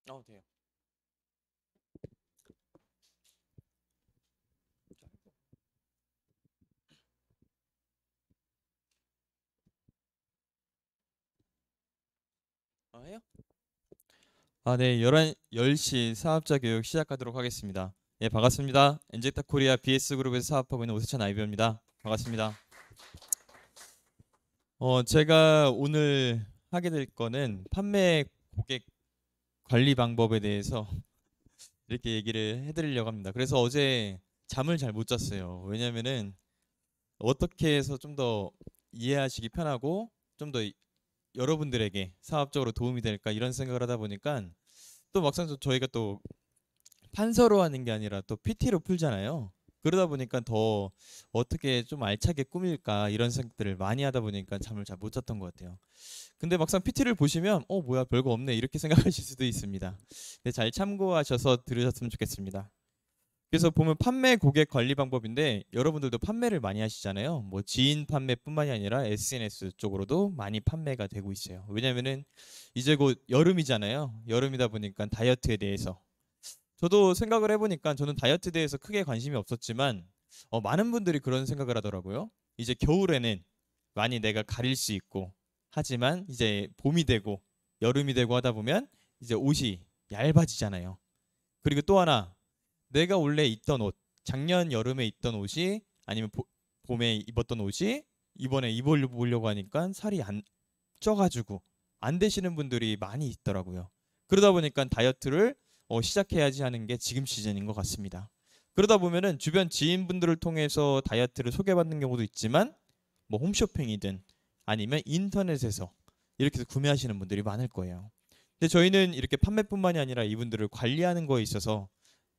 돼요. 해요? 네, 10시 사업자 교육 시작하도록 하겠습니다. 예, 반갑습니다. 엔젝타 코리아 BS그룹에서 사업하고 있는 오세찬 아이비입니다. 반갑습니다. 제가 오늘 하게 될 거는 판매 고객 관리 방법에 대해서 이렇게 얘기를 해드리려고 합니다. 그래서 어제 잠을 잘 못 잤어요. 왜냐면은 어떻게 해서 좀 더 이해하시기 편하고 좀 더 여러분들에게 사업적으로 도움이 될까 이런 생각을 하다 보니까 또 막상 저희가 또 판서로 하는 게 아니라 또 PT로 풀잖아요. 그러다 보니까 더 어떻게 좀 알차게 꾸밀까 이런 생각들을 많이 하다 보니까 잠을 잘 못 잤던 것 같아요. 근데 막상 PT를 보시면 뭐야 별거 없네 이렇게 생각하실 수도 있습니다. 네, 잘 참고하셔서 들으셨으면 좋겠습니다. 그래서 보면 판매 고객 관리 방법인데 여러분들도 판매를 많이 하시잖아요. 뭐 지인 판매뿐만이 아니라 SNS 쪽으로도 많이 판매가 되고 있어요. 왜냐면은 이제 곧 여름이잖아요. 여름이다 보니까 다이어트에 대해서 저도 생각을 해보니까 저는 다이어트에 대해서 크게 관심이 없었지만 많은 분들이 그런 생각을 하더라고요. 이제 겨울에는 많이 내가 가릴 수 있고 하지만 이제 봄이 되고 여름이 되고 하다 보면 이제 옷이 얇아지잖아요. 그리고 또 하나 내가 원래 입던 옷, 작년 여름에 입던 옷이 아니면 봄에 입었던 옷이 이번에 입어보려고 하니까 살이 안 쪄가지고 안 되시는 분들이 많이 있더라고요. 그러다 보니까 다이어트를 시작해야지 하는 게 지금 시즌인 것 같습니다. 그러다 보면은 주변 지인분들을 통해서 다이어트를 소개받는 경우도 있지만 뭐 홈쇼핑이든 아니면 인터넷에서 이렇게 해서 구매하시는 분들이 많을 거예요. 근데 저희는 이렇게 판매뿐만이 아니라 이분들을 관리하는 거에 있어서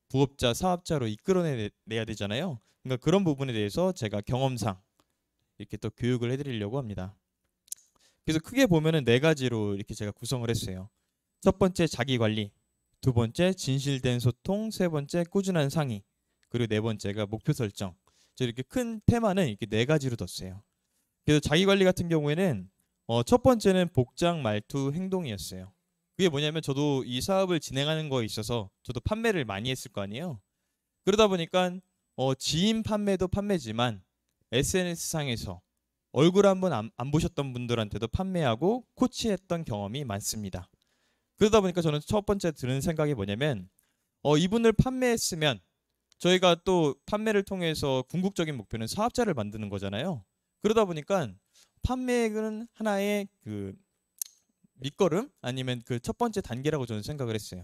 부업자, 사업자로 이끌어내야 되잖아요. 그러니까 그런 부분에 대해서 제가 경험상 이렇게 또 교육을 해드리려고 합니다. 그래서 크게 보면은 네 가지로 이렇게 제가 구성을 했어요. 첫 번째 자기 관리, 두 번째 진실된 소통, 세 번째 꾸준한 상의, 그리고 네 번째가 목표 설정. 이렇게 큰 테마는 이렇게 네 가지로 뒀어요. 그래서 자기 관리 같은 경우에는 첫 번째는 복장, 말투, 행동이었어요. 그게 뭐냐면 저도 이 사업을 진행하는 거에 있어서 저도 판매를 많이 했을 거 아니에요. 그러다 보니까 지인 판매도 판매지만 SNS 상에서 얼굴 한번 안 보셨던 분들한테도 판매하고 코치했던 경험이 많습니다. 그러다 보니까 저는 첫 번째 드는 생각이 뭐냐면 이분을 판매했으면 저희가 또 판매를 통해서 궁극적인 목표는 사업자를 만드는 거잖아요. 그러다 보니까 판매는 하나의 그 밑거름 아니면 그 첫 번째 단계라고 저는 생각을 했어요.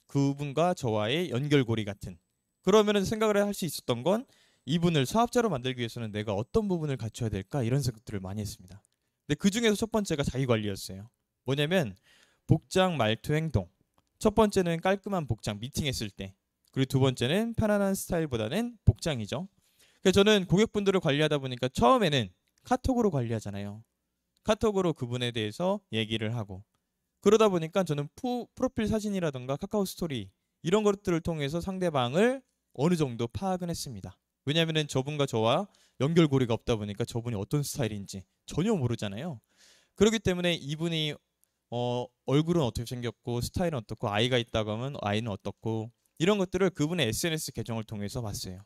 그분과 저와의 연결고리 같은. 그러면은 생각을 할 수 있었던 건 이분을 사업자로 만들기 위해서는 내가 어떤 부분을 갖춰야 될까 이런 생각들을 많이 했습니다. 근데 그 중에서 첫 번째가 자기 관리였어요. 뭐냐면 복장, 말투, 행동. 첫 번째는 깔끔한 복장, 미팅했을 때. 그리고 두 번째는 편안한 스타일보다는 복장이죠. 그래서 저는 고객분들을 관리하다 보니까 처음에는 카톡으로 관리하잖아요. 카톡으로 그분에 대해서 얘기를 하고 그러다 보니까 저는 프로필 사진이라던가 카카오 스토리 이런 것들을 통해서 상대방을 어느 정도 파악은 했습니다. 왜냐하면 저분과 저와 연결고리가 없다 보니까 저분이 어떤 스타일인지 전혀 모르잖아요. 그렇기 때문에 이분이 얼굴은 어떻게 생겼고 스타일은 어떻고 아이가 있다고 하면 아이는 어떻고 이런 것들을 그분의 SNS 계정을 통해서 봤어요.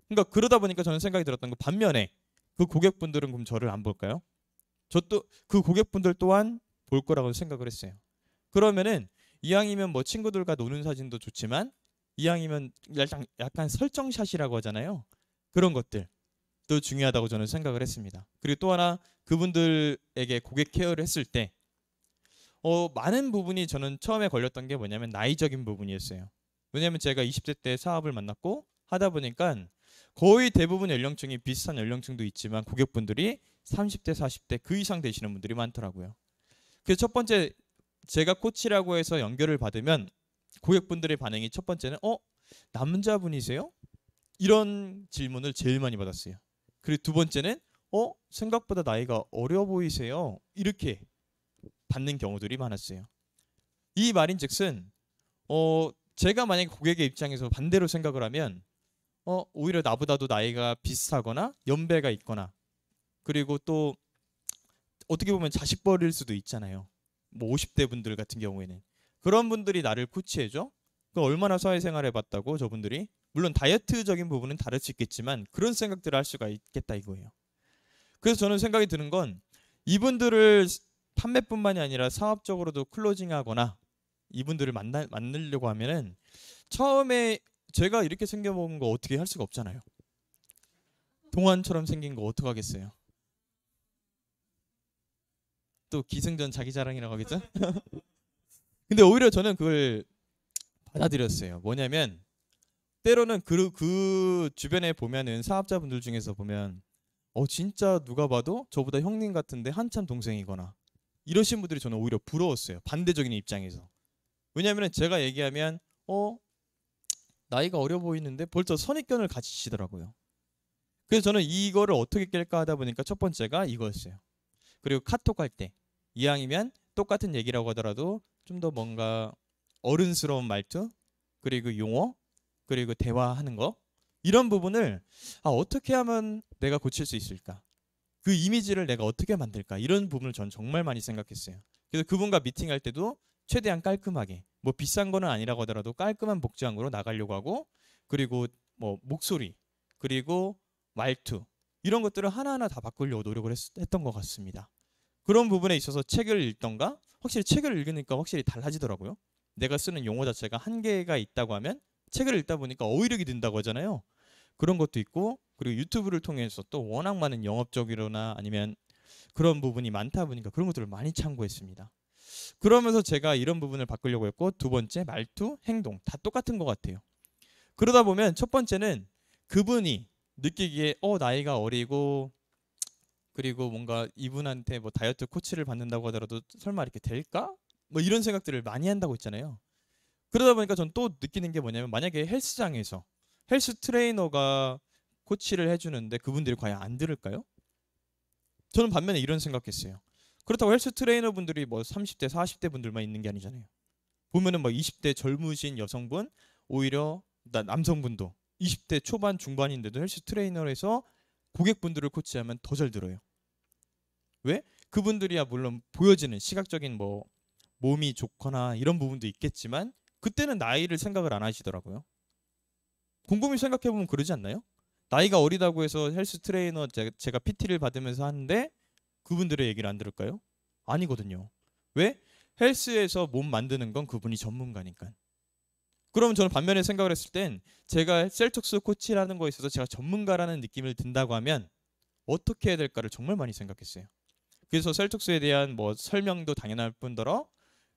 그러니까 그러다 보니까 저는 생각이 들었던 거 반면에 그 고객분들은 그럼 저를 안 볼까요? 저 또 그 고객분들 또한 볼 거라고 생각을 했어요. 그러면은 이왕이면 뭐 친구들과 노는 사진도 좋지만 이왕이면 약간 설정샷이라고 하잖아요. 그런 것들도 중요하다고 저는 생각을 했습니다. 그리고 또 하나 그분들에게 고객 케어를 했을 때 많은 부분이 저는 처음에 걸렸던 게 뭐냐면 나이적인 부분이었어요. 왜냐하면 제가 20대 때 사업을 만났고 하다 보니까 거의 대부분 연령층이 비슷한 연령층도 있지만 고객분들이 30대, 40대 그 이상 되시는 분들이 많더라고요. 그래서 첫 번째 제가 코치라고 해서 연결을 받으면 고객분들의 반응이 첫 번째는 남자분이세요? 이런 질문을 제일 많이 받았어요. 그리고 두 번째는 생각보다 나이가 어려 보이세요? 이렇게 받는 경우들이 많았어요. 이 말인즉슨 제가 만약에 고객의 입장에서 반대로 생각을 하면 오히려 나보다도 나이가 비슷하거나 연배가 있거나 그리고 또 어떻게 보면 자식 버릴 수도 있잖아요. 뭐 50대 분들 같은 경우에는. 그런 분들이 나를 코치해줘? 그 얼마나 사회생활 해봤다고 저분들이? 물론 다이어트적인 부분은 다를 수 있겠지만 그런 생각들을 할 수가 있겠다 이거예요. 그래서 저는 생각이 드는 건 이분들을 판매뿐만이 아니라 사업적으로도 클로징하거나 이분들을 만나려고 하면은 처음에 제가 이렇게 생겨본 거 어떻게 할 수가 없잖아요. 동안처럼 생긴 거 어떡하겠어요. 또 기승전 자기 자랑이라고 하겠죠? 근데 오히려 저는 그걸 받아들였어요. 뭐냐면 때로는 그 주변에 보면은 사업자분들 중에서 보면 진짜 누가 봐도 저보다 형님 같은데 한참 동생이거나 이러신 분들이 저는 오히려 부러웠어요. 반대적인 입장에서. 왜냐하면 제가 얘기하면 나이가 어려 보이는데 벌써 선입견을 가지시더라고요. 그래서 저는 이거를 어떻게 깰까 하다 보니까 첫 번째가 이거였어요. 그리고 카톡 할 때 이왕이면 똑같은 얘기라고 하더라도 좀 더 뭔가 어른스러운 말투 그리고 용어 그리고 대화하는 거 이런 부분을 어떻게 하면 내가 고칠 수 있을까? 그 이미지를 내가 어떻게 만들까? 이런 부분을 전 정말 많이 생각했어요. 그래서 그분과 미팅할 때도 최대한 깔끔하게 뭐 비싼 거는 아니라고 하더라도 깔끔한 복장으로 나가려고 하고 그리고 뭐 목소리 그리고 말투 이런 것들을 하나하나 다 바꾸려고 노력을 했던 것 같습니다. 그런 부분에 있어서 책을 읽던가 확실히 책을 읽으니까 확실히 달라지더라고요. 내가 쓰는 용어 자체가 한계가 있다고 하면 책을 읽다 보니까 어휘력이 든다고 하잖아요. 그런 것도 있고 그리고 유튜브를 통해서 또 워낙 많은 영업적이거나 아니면 그런 부분이 많다 보니까 그런 것들을 많이 참고했습니다. 그러면서 제가 이런 부분을 바꾸려고 했고 두 번째 말투, 행동 다 똑같은 것 같아요. 그러다 보면 첫 번째는 그분이 느끼기에 나이가 어리고 그리고 뭔가 이분한테 뭐 다이어트 코치를 받는다고 하더라도 설마 이렇게 될까? 뭐 이런 생각들을 많이 한다고 했잖아요. 그러다 보니까 전 또 느끼는 게 뭐냐면 만약에 헬스장에서 헬스 트레이너가 코치를 해주는데 그분들이 과연 안 들을까요? 저는 반면에 이런 생각했어요. 그렇다고 헬스 트레이너 분들이 뭐 30대, 40대 분들만 있는 게 아니잖아요. 보면은 뭐 20대 젊으신 여성분, 오히려 남성분도 20대 초반 중반인데도 헬스 트레이너에서 고객분들을 코치하면 더 잘 들어요. 왜? 그분들이야 물론 보여지는 시각적인 뭐 몸이 좋거나 이런 부분도 있겠지만 그때는 나이를 생각을 안 하시더라고요. 곰곰이 생각해보면 그러지 않나요? 나이가 어리다고 해서 헬스 트레이너 제가 PT를 받으면서 하는데 그분들의 얘기를 안 들을까요? 아니거든요. 왜? 헬스에서 몸 만드는 건 그분이 전문가니까. 그러면 저는 반면에 생각을 했을 땐 제가 셀톡스 코치라는 거에 있어서 제가 전문가라는 느낌을 든다고 하면 어떻게 해야 될까를 정말 많이 생각했어요. 그래서 셀톡스에 대한 뭐 설명도 당연할 뿐더러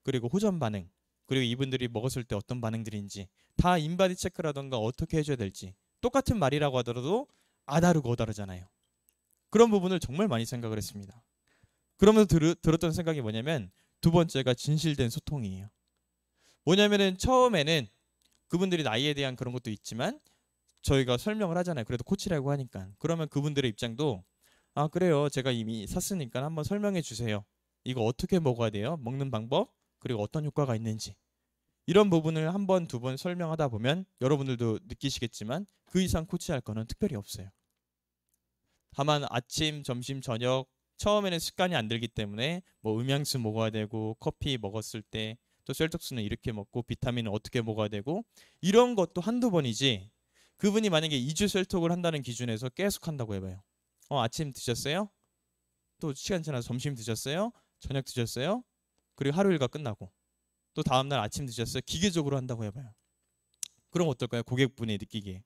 그리고 호전 반응 그리고 이분들이 먹었을 때 어떤 반응들인지 다 인바디 체크라던가 어떻게 해줘야 될지 똑같은 말이라고 하더라도 아다르고 어다르잖아요. 그런 부분을 정말 많이 생각을 했습니다. 그러면서 들었던 생각이 뭐냐면 두 번째가 진실된 소통이에요. 뭐냐면은 처음에는 그분들이 나이에 대한 그런 것도 있지만 저희가 설명을 하잖아요. 그래도 코치라고 하니까. 그러면 그분들의 입장도 그래요. 제가 이미 샀으니까 한번 설명해 주세요. 이거 어떻게 먹어야 돼요? 먹는 방법 그리고 어떤 효과가 있는지 이런 부분을 한 번, 두 번 설명하다 보면 여러분들도 느끼시겠지만 그 이상 코치할 거는 특별히 없어요. 다만 아침, 점심, 저녁 처음에는 습관이 안 들기 때문에 뭐 음양수 먹어야 되고 커피 먹었을 때 또 셀톡스는 이렇게 먹고 비타민은 어떻게 먹어야 되고 이런 것도 한두 번이지 그분이 만약에 2주 셀톡을 한다는 기준에서 계속 한다고 해봐요. 아침 드셨어요? 또 시간 지나서 점심 드셨어요? 저녁 드셨어요? 그리고 하루 일과 끝나고 또 다음날 아침 드셨어요? 기계적으로 한다고 해봐요. 그럼 어떨까요? 고객분이 느끼기에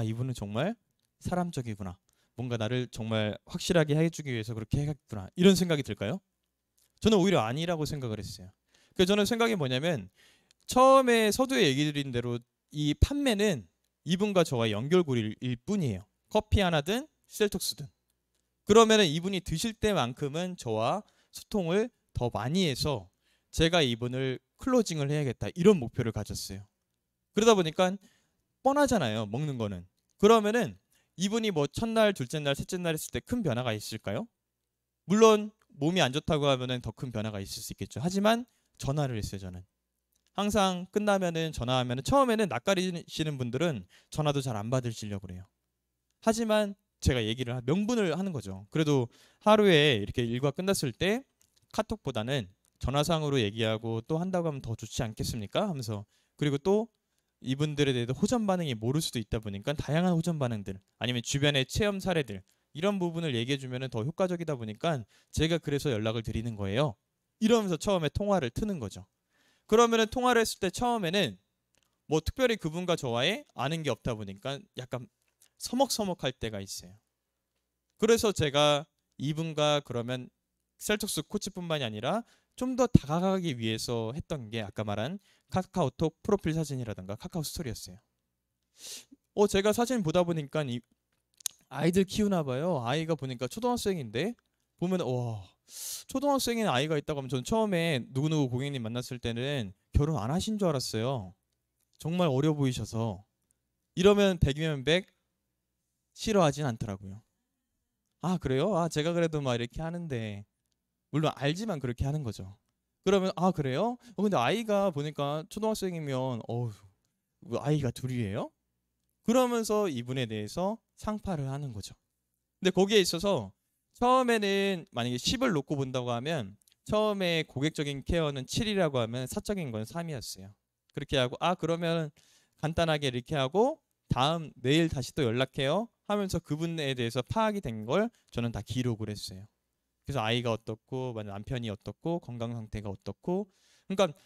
이분은 정말 사람적이구나. 뭔가 나를 정말 확실하게 해주기 위해서 그렇게 해야겠구나. 이런 생각이 들까요? 저는 오히려 아니라고 생각을 했어요. 그래서 저는 생각이 뭐냐면 처음에 서두에 얘기 드린 대로 이 판매는 이분과 저와 연결고리일 뿐이에요. 커피 하나든 셀톡스든. 그러면은 이분이 드실 때만큼은 저와 소통을 더 많이 해서 제가 이분을 클로징을 해야겠다. 이런 목표를 가졌어요. 그러다 보니까 뻔하잖아요. 먹는 거는. 그러면은 이분이 뭐 첫날, 둘째 날, 셋째 날 했을 때 큰 변화가 있을까요? 물론 몸이 안 좋다고 하면은 더 큰 변화가 있을 수 있겠죠. 하지만 전화를 했어요, 저는. 항상 끝나면은 전화하면은 처음에는 낯가리시는 분들은 전화도 잘 안 받으시려고 그래요. 하지만 제가 명분을 하는 거죠. 그래도 하루에 이렇게 일과 끝났을 때 카톡보다는 전화상으로 얘기하고 또 한다고 하면 더 좋지 않겠습니까? 하면서 그리고 또 이분들에 대해서 호전 반응이 모를 수도 있다 보니까 다양한 호전 반응들 아니면 주변의 체험 사례들 이런 부분을 얘기해 주면은 더 효과적이다 보니까 제가 그래서 연락을 드리는 거예요. 이러면서 처음에 통화를 트는 거죠. 그러면은 통화를 했을 때 처음에는 뭐 특별히 그분과 저와의 아는 게 없다 보니까 약간 서먹서먹할 때가 있어요. 그래서 제가 이분과 그러면 셀톡스 코치뿐만이 아니라 좀 더 다가가기 위해서 했던 게 아까 말한 카카오톡 프로필 사진이라든가 카카오 스토리였어요. 제가 사진 보다 보니까 아이들 키우나 봐요. 아이가 보니까 초등학생인데 보면 와 초등학생인 아이가 있다고 하면 저는 처음에 누구누구 고객님 만났을 때는 결혼 안 하신 줄 알았어요. 정말 어려 보이셔서 이러면 100이면 100 싫어하진 않더라고요. 아 그래요? 아 제가 그래도 막 이렇게 하는데 물론 알지만 그렇게 하는 거죠. 그러면 아 그래요? 근데 아이가 보니까 초등학생이면 아이가 둘이에요? 그러면서 이분에 대해서 상파를 하는 거죠. 근데 거기에 있어서 처음에는 만약에 10을 놓고 본다고 하면 처음에 고객적인 케어는 7이라고 하면 사적인 건 3이었어요. 그렇게 하고 아 그러면 간단하게 이렇게 하고 다음 내일 다시 또 연락해요 하면서 그분에 대해서 파악이 된 걸 저는 다 기록을 했어요. 그래서 아이가 어떻고 남편이 어떻고 건강 상태가 어떻고 그러니까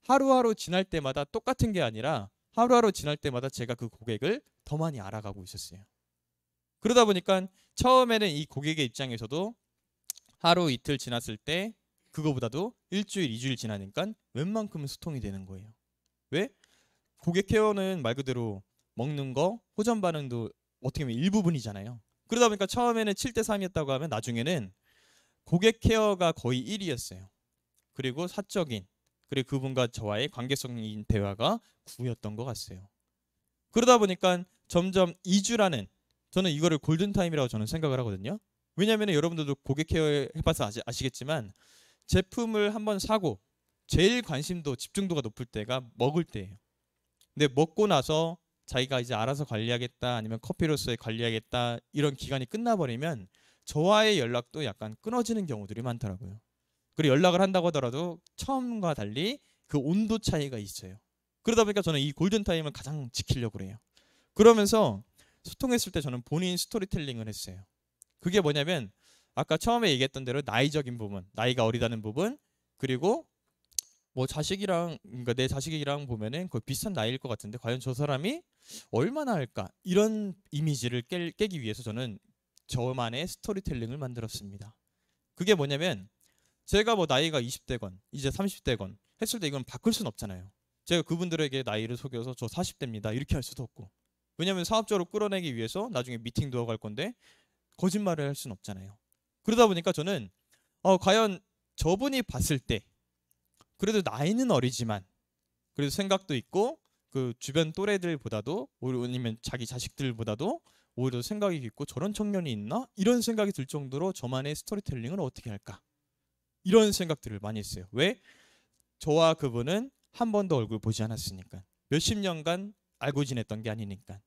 하루하루 지날 때마다 똑같은 게 아니라 하루하루 지날 때마다 제가 그 고객을 더 많이 알아가고 있었어요. 그러다 보니까 처음에는 이 고객의 입장에서도 하루 이틀 지났을 때 그거보다도 일주일, 이주일 지나니까 웬만큼은 소통이 되는 거예요. 왜? 고객 케어는 말 그대로 먹는 거, 호전 반응도 어떻게 보면 일부분이잖아요. 그러다 보니까 처음에는 7대 3이었다고 하면 나중에는 고객 케어가 거의 1이었어요. 그리고 사적인 그리고 그분과 저와의 관계성인 대화가 9였던 것 같아요. 그러다 보니까 점점 2주라는 저는 이거를 골든타임이라고 저는 생각을 하거든요. 왜냐하면 여러분들도 고객 케어 해봐서 아시겠지만 제품을 한번 사고 제일 관심도 집중도가 높을 때가 먹을 때예요. 근데 먹고 나서 자기가 이제 알아서 관리하겠다 아니면 커피로서의 관리하겠다 이런 기간이 끝나버리면 저와의 연락도 약간 끊어지는 경우들이 많더라고요. 그리고 연락을 한다고 하더라도 처음과 달리 그 온도 차이가 있어요. 그러다 보니까 저는 이 골든타임을 가장 지키려고 그래요. 그러면서 소통했을 때 저는 본인 스토리텔링을 했어요. 그게 뭐냐면 아까 처음에 얘기했던 대로 나이적인 부분, 나이가 어리다는 부분, 그리고 뭐 자식이랑 그러니까 내 자식이랑 보면은 거의 비슷한 나이일 것 같은데 과연 저 사람이 얼마나 할까 이런 이미지를 깨기 위해서 저는 저만의 스토리텔링을 만들었습니다. 그게 뭐냐면 제가 뭐 나이가 20대건 이제 30대건 했을 때 이건 바꿀 수는 없잖아요. 제가 그분들에게 나이를 속여서 저 40대입니다 이렇게 할 수도 없고 왜냐하면 사업적으로 끌어내기 위해서 나중에 미팅도 하고 할 건데 거짓말을 할 수는 없잖아요. 그러다 보니까 저는 과연 저분이 봤을 때 그래도 나이는 어리지만 그래도 생각도 있고 그 주변 또래들보다도 오히려 아니면 자기 자식들보다도 오히려 생각이 깊고 저런 청년이 있나? 이런 생각이 들 정도로 저만의 스토리텔링을 어떻게 할까? 이런 생각들을 많이 했어요. 왜? 저와 그분은 한 번도 얼굴 보지 않았으니까. 몇십 년간 알고 지냈던 게 아니니까.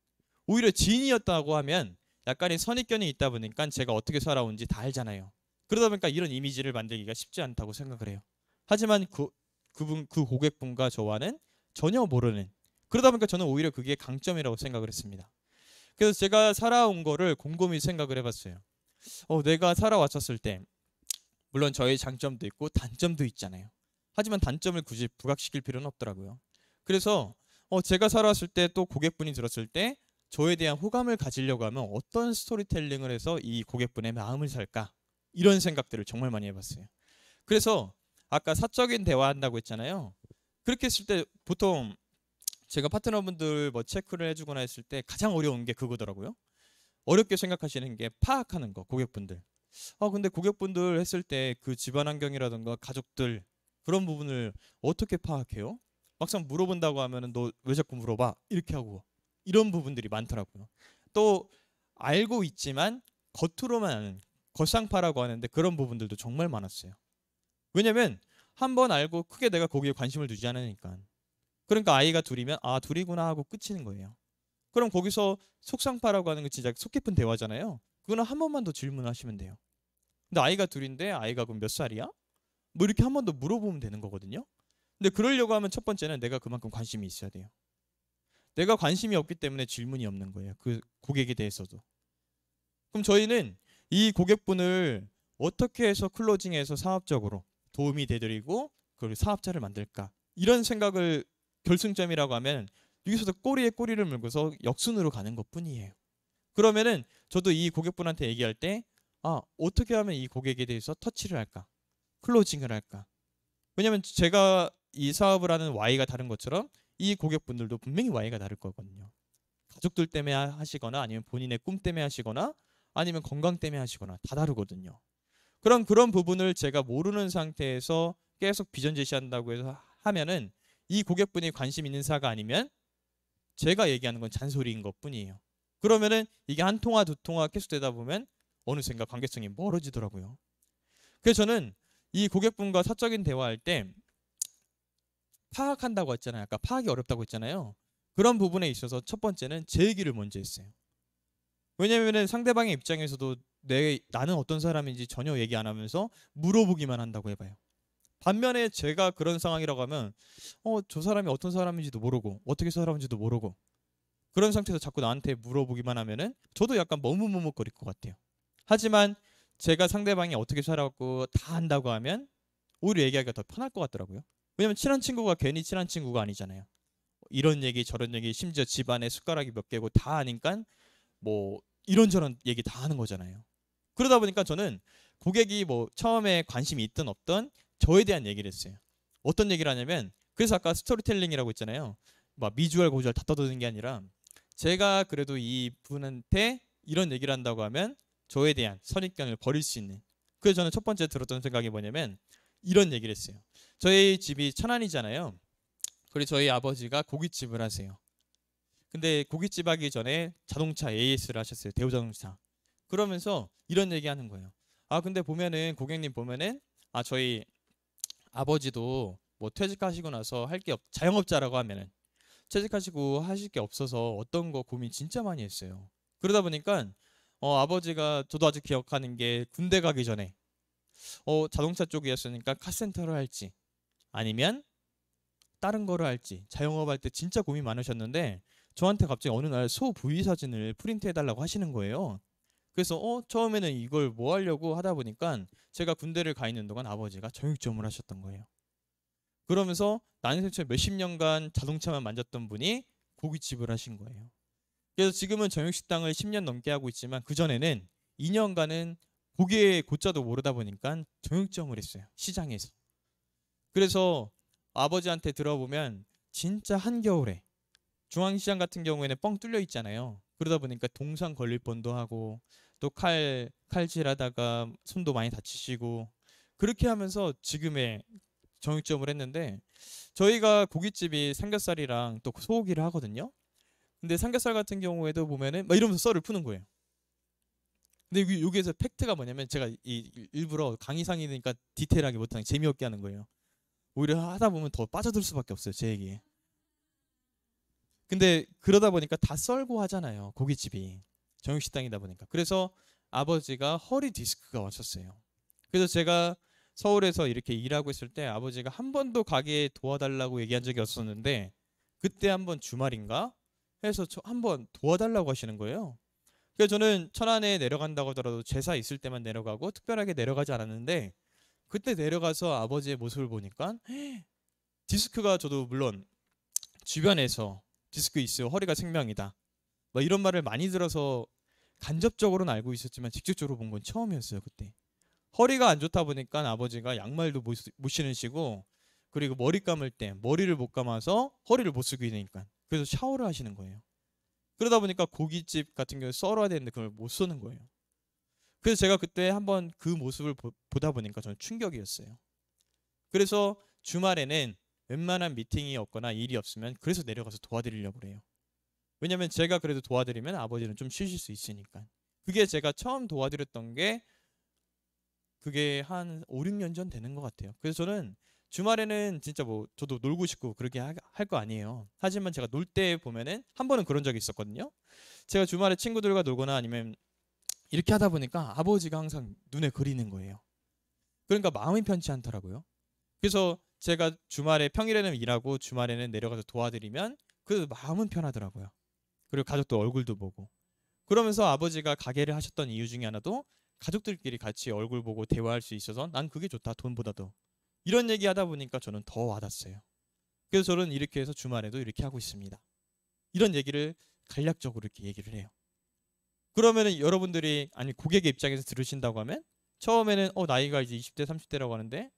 오히려 지인이었다고 하면 약간의 선입견이 있다 보니까 제가 어떻게 살아온지 다 알잖아요. 그러다 보니까 이런 이미지를 만들기가 쉽지 않다고 생각을 해요. 하지만 그 고객분과 저와는 전혀 모르는 그러다 보니까 저는 오히려 그게 강점이라고 생각을 했습니다. 그래서 제가 살아온 거를 곰곰이 생각을 해봤어요. 내가 살아왔었을 때 물론 저의 장점도 있고 단점도 있잖아요. 하지만 단점을 굳이 부각시킬 필요는 없더라고요. 그래서 제가 살아왔을 때 또 고객분이 들었을 때 저에 대한 호감을 가지려고 하면 어떤 스토리텔링을 해서 이 고객분의 마음을 살까? 이런 생각들을 정말 많이 해봤어요. 그래서 아까 사적인 대화한다고 했잖아요. 그렇게 했을 때 보통 제가 파트너분들 뭐 체크를 해주거나 했을 때 가장 어려운 게 그거더라고요. 어렵게 생각하시는 게 파악하는 거, 고객분들. 근데 고객분들 했을 때 그 집안 환경이라든가 가족들 그런 부분을 어떻게 파악해요? 막상 물어본다고 하면은 너 왜 자꾸 물어봐? 이렇게 하고 이런 부분들이 많더라고요. 또 알고 있지만 겉으로만 아는 겉상파라고 하는데 그런 부분들도 정말 많았어요. 왜냐면 한 번 알고 크게 내가 거기에 관심을 두지 않으니까. 그러니까 아이가 둘이면 아 둘이구나 하고 끝이는 거예요. 그럼 거기서 속상파라고 하는 거 진짜 속 깊은 대화잖아요. 그거는 한 번만 더 질문하시면 돼요. 근데 아이가 둘인데 아이가 그럼 몇 살이야? 뭐 이렇게 한 번 더 물어보면 되는 거거든요. 근데 그러려고 하면 첫 번째는 내가 그만큼 관심이 있어야 돼요. 내가 관심이 없기 때문에 질문이 없는 거예요. 그 고객에 대해서도. 그럼 저희는 이 고객분을 어떻게 해서 클로징해서 사업적으로 도움이 되드리고 그리고 사업자를 만들까? 이런 생각을 결승점이라고 하면 여기서도 꼬리에 꼬리를 물고서 역순으로 가는 것뿐이에요. 그러면은 저도 이 고객분한테 얘기할 때 어떻게 하면 이 고객에 대해서 터치를 할까? 클로징을 할까? 왜냐면 제가 이 사업을 하는 Y가 다른 것처럼 이 고객분들도 분명히 Y가 다를 거거든요. 가족들 때문에 하시거나 아니면 본인의 꿈 때문에 하시거나 아니면 건강 때문에 하시거나 다 다르거든요. 그럼 그런 부분을 제가 모르는 상태에서 계속 비전 제시한다고 해서 하면은 이 고객분이 관심 있는 사가 아니면 제가 얘기하는 건 잔소리인 것뿐이에요. 그러면은 이게 한 통화 두 통화 계속 되다 보면 어느샌가 관계성이 멀어지더라고요. 그래서 저는 이 고객분과 사적인 대화할 때 파악한다고 했잖아요. 아까 파악이 어렵다고 했잖아요. 그런 부분에 있어서 첫 번째는 제 얘기를 먼저 했어요. 왜냐면은 상대방의 입장에서도 나는 어떤 사람인지 전혀 얘기 안 하면서 물어보기만 한다고 해봐요. 반면에 제가 그런 상황이라고 하면 저 사람이 어떤 사람인지도 모르고 어떻게 살아온지도 모르고 그런 상태에서 자꾸 나한테 물어보기만 하면은 저도 약간 머뭇머뭇거릴 것 같아요. 하지만 제가 상대방이 어떻게 살아왔고 다 안다고 하면 오히려 얘기하기가 더 편할 것 같더라고요. 왜냐면 친한 친구가 괜히 친한 친구가 아니잖아요. 이런 얘기 저런 얘기 심지어 집안에 숟가락이 몇 개고 다 아니까 뭐 이런저런 얘기 다 하는 거잖아요. 그러다 보니까 저는 고객이 뭐 처음에 관심이 있든 없든 저에 대한 얘기를 했어요. 어떤 얘기를 하냐면 그래서 아까 스토리텔링이라고 했잖아요. 막 미주알 고주알 다 떠드는 게 아니라 제가 그래도 이 분한테 이런 얘기를 한다고 하면 저에 대한 선입견을 버릴 수 있는. 그래서 저는 첫 번째 들었던 생각이 뭐냐면 이런 얘기를 했어요. 저희 집이 천안이잖아요. 그리고 저희 아버지가 고깃집을 하세요. 근데 고깃집 하기 전에 자동차 AS를 하셨어요. 대우자동차. 그러면서 이런 얘기 하는 거예요. 근데 보면은 고객님 보면은 저희 아버지도 뭐 퇴직하시고 나서 할 게 자영업자라고 하면은 퇴직하시고 하실 게 없어서 어떤 거 고민 진짜 많이 했어요. 그러다 보니까 아버지가 저도 아직 기억하는 게 군대 가기 전에 자동차 쪽이었으니까 카센터를 할지 아니면 다른 거를 할지 자영업 할 때 진짜 고민 많으셨는데 저한테 갑자기 어느 날 소 부위 사진을 프린트 해달라고 하시는 거예요. 그래서 처음에는 이걸 뭐 하려고 하다 보니까 제가 군대를 가 있는 동안 아버지가 정육점을 하셨던 거예요. 그러면서 난생처 몇십 년간 자동차만 만졌던 분이 고깃집을 하신 거예요. 그래서 지금은 정육식당을 10년 넘게 하고 있지만 그전에는 2년간은 고기의 고자도 모르다 보니까 정육점을 했어요. 시장에서. 그래서 아버지한테 들어보면 진짜 한겨울에 중앙시장 같은 경우에는 뻥 뚫려 있잖아요. 그러다 보니까 동상 걸릴 뻔도 하고 또 칼질하다가 손도 많이 다치시고 그렇게 하면서 지금의 정육점을 했는데 저희가 고깃집이 삼겹살이랑 또 소고기를 하거든요. 근데 삼겹살 같은 경우에도 보면은 막 이러면서 썰을 푸는 거예요. 근데 여기에서 팩트가 뭐냐면 제가 일부러 강의상이니까 디테일하게 못하는 재미없게 하는 거예요. 오히려 하다 보면 더 빠져들 수밖에 없어요. 제 얘기에. 근데 그러다 보니까 다 썰고 하잖아요. 고깃집이. 정육식당이다 보니까. 그래서 아버지가 허리 디스크가 왔었어요. 그래서 제가 서울에서 이렇게 일하고 있을 때 아버지가 한 번도 가게 도와달라고 얘기한 적이 없었는데 그때 한번 주말인가 해서 한번 도와달라고 하시는 거예요. 그래서 저는 천안에 내려간다고 하더라도 제사 있을 때만 내려가고 특별하게 내려가지 않았는데 그때 내려가서 아버지의 모습을 보니까 디스크가 저도 물론 주변에서 디스크 있어요. 허리가 생명이다. 뭐 이런 말을 많이 들어서 간접적으로는 알고 있었지만 직접적으로 본 건 처음이었어요. 그때. 허리가 안 좋다 보니까 아버지가 양말도 못 신으시고 그리고 머리 감을 때 머리를 못 감아서 허리를 못 쓰게 되니까 그래서 샤워를 하시는 거예요. 그러다 보니까 고깃집 같은 경우에 썰어야 되는데 그걸 못 쓰는 거예요. 그래서 제가 그때 한번 그 모습을 보다 보니까 저는 충격이었어요. 그래서 주말에는 웬만한 미팅이 없거나 일이 없으면 그래서 내려가서 도와드리려고 그래요. 왜냐면 제가 그래도 도와드리면 아버지는 좀 쉬실 수 있으니까. 그게 제가 처음 도와드렸던 게 그게 한 5, 6년 전 되는 것 같아요. 그래서 저는 주말에는 진짜 뭐 저도 놀고 싶고 그렇게 할 거 아니에요. 하지만 제가 놀 때 보면은 한 번은 그런 적이 있었거든요. 제가 주말에 친구들과 놀거나 아니면 이렇게 하다 보니까 아버지가 항상 눈에 그리는 거예요. 그러니까 마음이 편치 않더라고요. 그래서 제가 주말에 평일에는 일하고 주말에는 내려가서 도와드리면 그 마음은 편하더라고요. 그리고 가족도 얼굴도 보고. 그러면서 아버지가 가게를 하셨던 이유 중에 하나도 가족들끼리 같이 얼굴 보고 대화할 수 있어서 난 그게 좋다, 돈보다도. 이런 얘기 하다 보니까 저는 더 와닿았어요. 그래서 저는 이렇게 해서 주말에도 이렇게 하고 있습니다. 이런 얘기를 간략적으로 이렇게 얘기를 해요. 그러면은 여러분들이 아니 고객의 입장에서 들으신다고 하면 처음에는 나이가 이제 20대 30대라고 하는데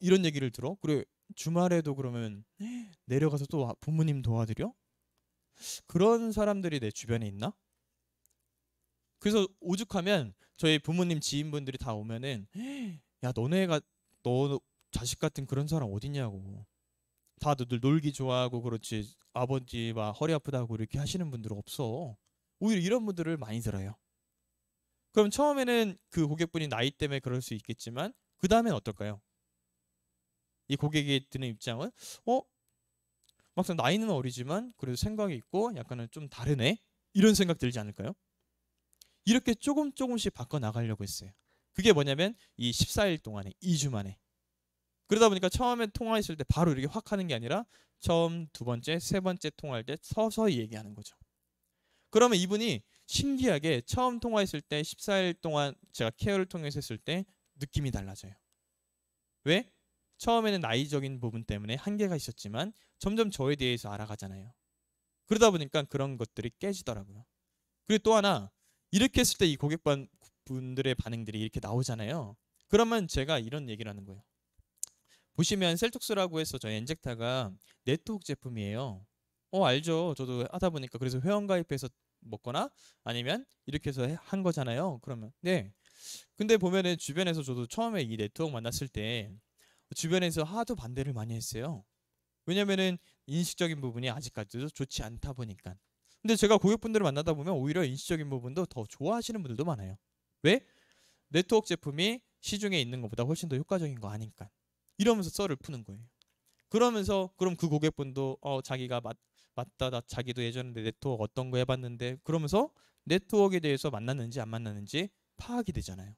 이런 얘기를 들어? 그래 주말에도 그러면 내려가서 또 부모님 도와드려? 그런 사람들이 내 주변에 있나? 그래서 오죽하면 저희 부모님 지인분들이 다 오면은 야 너네가 너 자식 같은 그런 사람 어딨냐고 다들 놀기 좋아하고 그렇지 아버지 막 허리 아프다고 이렇게 하시는 분들은 없어. 오히려 이런 분들을 많이 들어요. 그럼 처음에는 그 고객분이 나이 때문에 그럴 수 있겠지만 그 다음엔 어떨까요? 이 고객이 드는 입장은 어? 막상 나이는 어리지만 그래도 생각이 있고 약간은 좀 다르네? 이런 생각 들지 않을까요? 이렇게 조금 조금씩 바꿔 나가려고 했어요. 그게 뭐냐면 이 14일 동안에 2주 만에. 그러다 보니까 처음에 통화했을 때 바로 이렇게 확 하는 게 아니라 처음, 두 번째, 세 번째 통화할 때 서서히 얘기하는 거죠. 그러면 이분이 신기하게 처음 통화했을 때 14일 동안 제가 케어를 통해서 했을 때 느낌이 달라져요. 왜? 처음에는 나이적인 부분 때문에 한계가 있었지만 점점 저에 대해서 알아가잖아요. 그러다 보니까 그런 것들이 깨지더라고요. 그리고 또 하나 이렇게 했을 때 이 고객분들의 반응들이 이렇게 나오잖아요. 그러면 제가 이런 얘기를 하는 거예요. 보시면 셀톡스라고 해서 저희 엔젝타가 네트워크 제품이에요. 알죠. 저도 하다 보니까 그래서 회원 가입해서 먹거나 아니면 이렇게 해서 한 거잖아요. 그러면 네. 근데 보면은 주변에서 저도 처음에 이 네트워크 만났을 때 주변에서 하도 반대를 많이 했어요. 왜냐면은 인식적인 부분이 아직까지도 좋지 않다 보니까. 근데 제가 고객분들을 만나다 보면 오히려 인식적인 부분도 더 좋아하시는 분들도 많아요. 왜? 네트워크 제품이 시중에 있는 것보다 훨씬 더 효과적인 거 아니까. 이러면서 썰을 푸는 거예요. 그러면서 그럼 그 고객분도 자기가 맞다 나 자기도 예전에 네트워크 어떤 거 해봤는데 그러면서 네트워크에 대해서 만났는지 안 만났는지 파악이 되잖아요.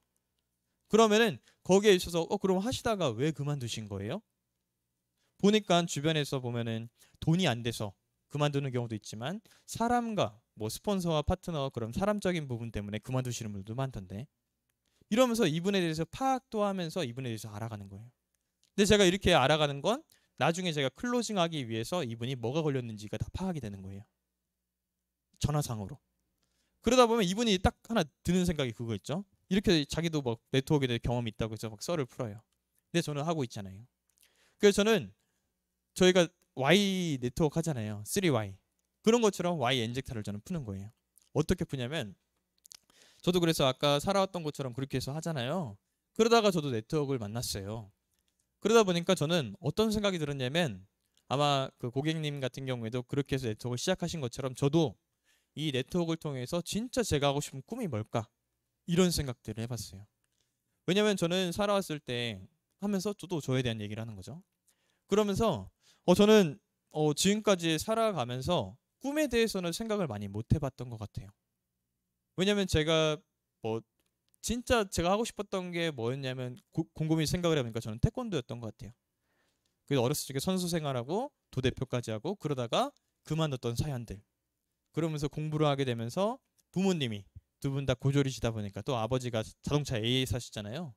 그러면은 거기에 있어서 그럼 하시다가 왜 그만두신 거예요? 보니까 주변에서 보면은 돈이 안 돼서 그만두는 경우도 있지만 사람과 뭐 스폰서와 파트너 그런 사람적인 부분 때문에 그만두시는 분들도 많던데 이러면서 이분에 대해서 파악도 하면서 이분에 대해서 알아가는 거예요. 근데 제가 이렇게 알아가는 건 나중에 제가 클로징하기 위해서 이분이 뭐가 걸렸는지가 다 파악이 되는 거예요. 전화상으로. 그러다 보면 이분이 딱 하나 드는 생각이 그거 있죠. 이렇게 자기도 뭐 네트워크에 대해 경험이 있다고 해서 막 썰을 풀어요. 근데 저는 하고 있잖아요. 그래서 저는 저희가 Y 네트워크 하잖아요. 3Y. 그런 것처럼 Y 엔젝터를 저는 푸는 거예요. 어떻게 푸냐면 저도 그래서 아까 살아왔던 것처럼 그렇게 해서 하잖아요. 그러다가 저도 네트워크를 만났어요. 그러다 보니까 저는 어떤 생각이 들었냐면 아마 그 고객님 같은 경우에도 그렇게 해서 네트워크를 시작하신 것처럼 저도 이 네트워크를 통해서 진짜 제가 하고 싶은 꿈이 뭘까? 이런 생각들을 해봤어요. 왜냐면 저는 살아왔을 때 하면서 저도 저에 대한 얘기를 하는 거죠. 그러면서 저는 지금까지 살아가면서 꿈에 대해서는 생각을 많이 못 해봤던 것 같아요. 왜냐면 제가 뭐 진짜 제가 하고 싶었던 게 뭐였냐면 곰곰이 생각을 해보니까 저는 태권도였던 것 같아요. 그래서 어렸을 적에 선수 생활하고 도대표까지 하고 그러다가 그만뒀던 사연들. 그러면서 공부를 하게 되면서 부모님이 두 분 다 고졸이시다 보니까 또 아버지가 자동차 AA 사시잖아요.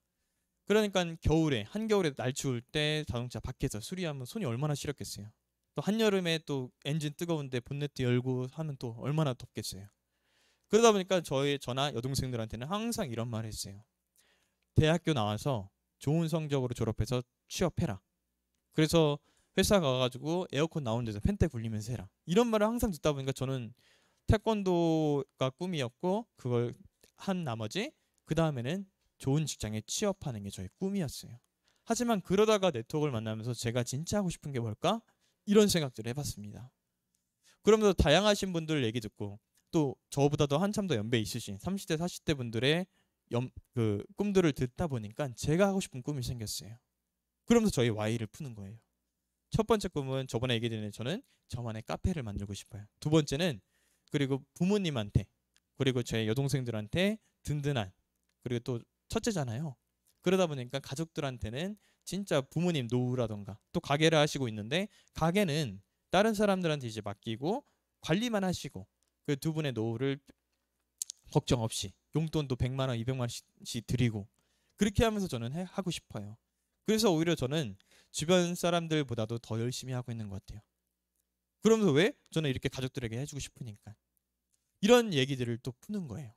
그러니까 겨울에 한겨울에 날 추울 때 자동차 밖에서 수리하면 손이 얼마나 시렸겠어요. 또 한여름에 또 엔진 뜨거운데 본네트 열고 하면 또 얼마나 덥겠어요. 그러다 보니까 저나 여동생들한테는 항상 이런 말을 했어요. 대학교 나와서 좋은 성적으로 졸업해서 취업해라. 그래서 회사 가가지고 에어컨 나온 데서 펜대 굴리면서 해라. 이런 말을 항상 듣다 보니까 저는 태권도가 꿈이었고 그걸 한 나머지 그 다음에는 좋은 직장에 취업하는 게 저의 꿈이었어요. 하지만 그러다가 네트워크를 만나면서 제가 진짜 하고 싶은 게 뭘까? 이런 생각들을 해봤습니다. 그러면서 다양하신 분들 얘기 듣고 또 저보다도 한참 더 연배 있으신 30대 40대 분들의 그 꿈들을 듣다 보니까 제가 하고 싶은 꿈이 생겼어요. 그러면서 저희 Y를 푸는 거예요. 첫 번째 꿈은 저번에 얘기 드린 저는 저만의 카페를 만들고 싶어요. 두 번째는 그리고 부모님한테 그리고 제 여동생들한테 든든한 그리고 또 첫째잖아요. 그러다 보니까 가족들한테는 진짜 부모님 노후라던가 또 가게를 하시고 있는데 가게는 다른 사람들한테 이제 맡기고 관리만 하시고 그 두 분의 노후를 걱정 없이 용돈도 100만 원, 200만 원씩 드리고 그렇게 하면서 저는 하고 싶어요. 그래서 오히려 저는 주변 사람들보다도 더 열심히 하고 있는 것 같아요. 그러면서 왜? 저는 이렇게 가족들에게 해주고 싶으니까. 이런 얘기들을 또 푸는 거예요.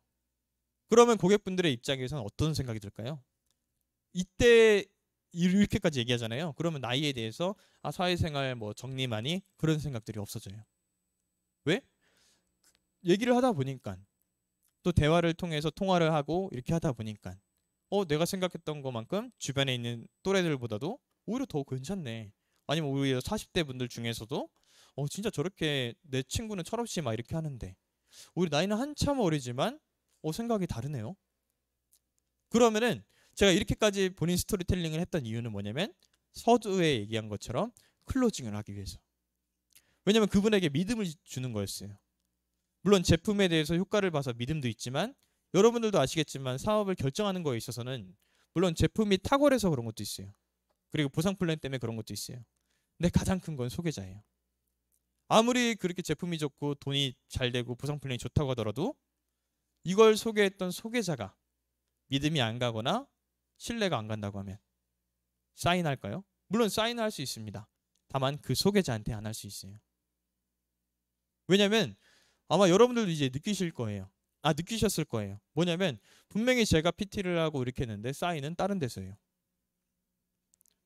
그러면 고객분들의 입장에서는 어떤 생각이 들까요? 이때 이렇게까지 얘기하잖아요. 그러면 나이에 대해서 사회생활 뭐 정리만이 그런 생각들이 없어져요. 왜? 얘기를 하다 보니까 또 대화를 통해서 통화를 하고 이렇게 하다 보니까 내가 생각했던 것만큼 주변에 있는 또래들보다도 오히려 더 괜찮네. 아니면 오히려 40대 분들 중에서도 진짜 저렇게 내 친구는 철없이 막 이렇게 하는데 우리 나이는 한참 어리지만 생각이 다르네요. 그러면은 제가 이렇게까지 본인 스토리텔링을 했던 이유는 뭐냐면 서두에 얘기한 것처럼 클로징을 하기 위해서. 왜냐면 그분에게 믿음을 주는 거였어요. 물론 제품에 대해서 효과를 봐서 믿음도 있지만 여러분들도 아시겠지만 사업을 결정하는 거에 있어서는 물론 제품이 탁월해서 그런 것도 있어요. 그리고 보상 플랜 때문에 그런 것도 있어요. 근데 가장 큰 건 소개자예요. 아무리 그렇게 제품이 좋고 돈이 잘 되고 보상 플랜이 좋다고 하더라도 이걸 소개했던 소개자가 믿음이 안 가거나 신뢰가 안 간다고 하면 사인할까요? 물론 사인할 수 있습니다. 다만 그 소개자한테 안 할 수 있어요. 왜냐면 아마 여러분들도 이제 느끼셨을 거예요. 뭐냐면 분명히 제가 PT를 하고 이렇게 했는데 사인은 다른 데서예요.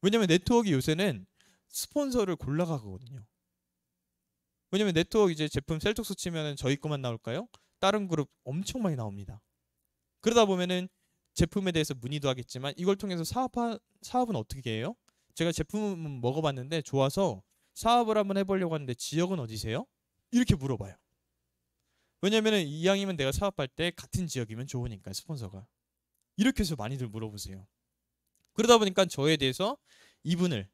왜냐면 네트워크 요새는 스폰서를 골라가거든요. 왜냐면 네트워크 이제 제품 셀톡스 치면은 저희 거만 나올까요? 다른 그룹 엄청 많이 나옵니다. 그러다 보면은 제품에 대해서 문의도 하겠지만 이걸 통해서 사업은 어떻게 해요? 제가 제품은 먹어봤는데 좋아서 사업을 한번 해보려고 하는데 지역은 어디세요? 이렇게 물어봐요. 왜냐면은 이왕이면 내가 사업할 때 같은 지역이면 좋으니까 스폰서가. 이렇게 해서 많이들 물어보세요. 그러다 보니까 저에 대해서 이분을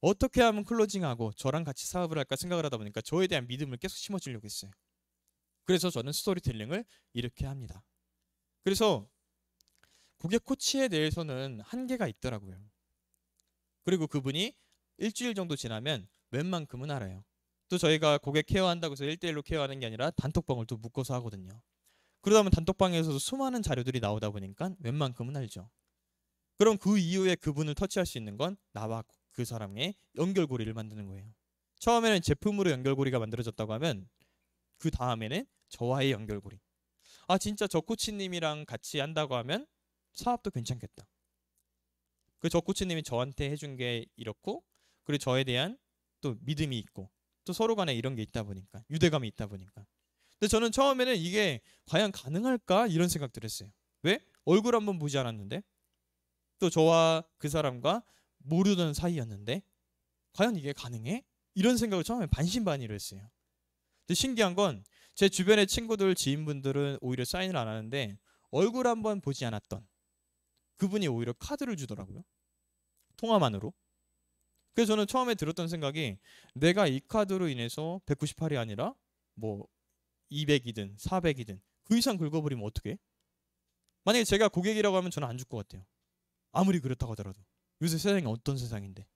어떻게 하면 클로징하고 저랑 같이 사업을 할까 생각을 하다 보니까 저에 대한 믿음을 계속 심어주려고 했어요. 그래서 저는 스토리텔링을 이렇게 합니다. 그래서 고객 코치에 대해서는 한계가 있더라고요. 그리고 그분이 일주일 정도 지나면 웬만큼은 알아요. 또 저희가 고객 케어한다고 해서 1대1로 케어하는 게 아니라 단톡방을 또 묶어서 하거든요. 그러다 보면 단톡방에서도 수많은 자료들이 나오다 보니까 웬만큼은 알죠. 그럼 그 이후에 그분을 터치할 수 있는 건 나와 그 사람의 연결고리를 만드는 거예요. 처음에는 제품으로 연결고리가 만들어졌다고 하면 그 다음에는 저와의 연결고리. 진짜 저 코치님이랑 같이 한다고 하면 사업도 괜찮겠다. 그 저 코치님이 저한테 해준 게 이렇고 그리고 저에 대한 또 믿음이 있고 또 서로 간에 이런 게 있다 보니까 유대감이 있다 보니까. 근데 저는 처음에는 이게 과연 가능할까 이런 생각들 했어요. 왜? 얼굴 한번 보지 않았는데 또 저와 그 사람과 모르던 사이였는데 과연 이게 가능해? 이런 생각을 처음에 반신반의를 했어요. 근데 신기한 건 제 주변의 친구들, 지인분들은 오히려 사인을 안 하는데 얼굴 한번 보지 않았던 그분이 오히려 카드를 주더라고요. 통화만으로. 그래서 저는 처음에 들었던 생각이 내가 이 카드로 인해서 198이 아니라 뭐 200이든 400이든 그 이상 긁어버리면 어떡해? 만약에 제가 고객이라고 하면 저는 안 줄 것 같아요. 아무리 그렇다고 하더라도. 요새 세상이 어떤 세상인데.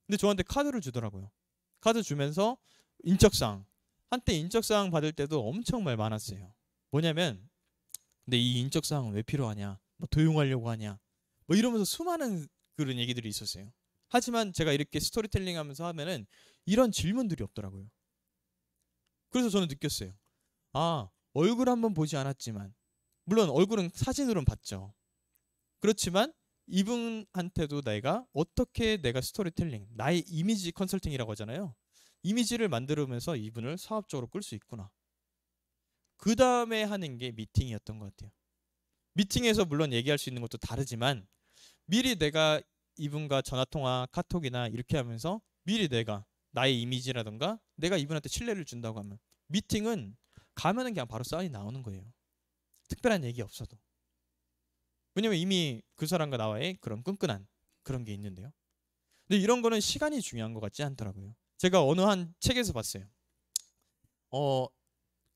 근데 저한테 카드를 주더라고요. 카드 주면서 인적사항. 한때 인적사항 받을 때도 엄청 말 많았어요. 뭐냐면 근데 이 인적사항은 왜 필요하냐? 뭐 도용하려고 하냐? 뭐 이러면서 수많은 그런 얘기들이 있었어요. 하지만 제가 이렇게 스토리텔링 하면서 하면은 이런 질문들이 없더라고요. 그래서 저는 느꼈어요. 얼굴 한번 보지 않았지만 물론 얼굴은 사진으로는 봤죠. 그렇지만 이분한테도 내가 스토리텔링, 나의 이미지 컨설팅이라고 하잖아요. 이미지를 만들면서 이분을 사업적으로 끌 수 있구나. 그 다음에 하는 게 미팅이었던 것 같아요. 미팅에서 물론 얘기할 수 있는 것도 다르지만 미리 내가 이분과 전화통화, 카톡이나 이렇게 하면서 미리 내가 나의 이미지라던가 내가 이분한테 신뢰를 준다고 하면 미팅은 가면은 그냥 바로 사인이 나오는 거예요. 특별한 얘기 없어도. 왜냐면 이미 그 사람과 나와의 그런 끈끈한 그런 게 있는데요. 근데 이런 거는 시간이 중요한 것 같지 않더라고요. 제가 어느 한 책에서 봤어요.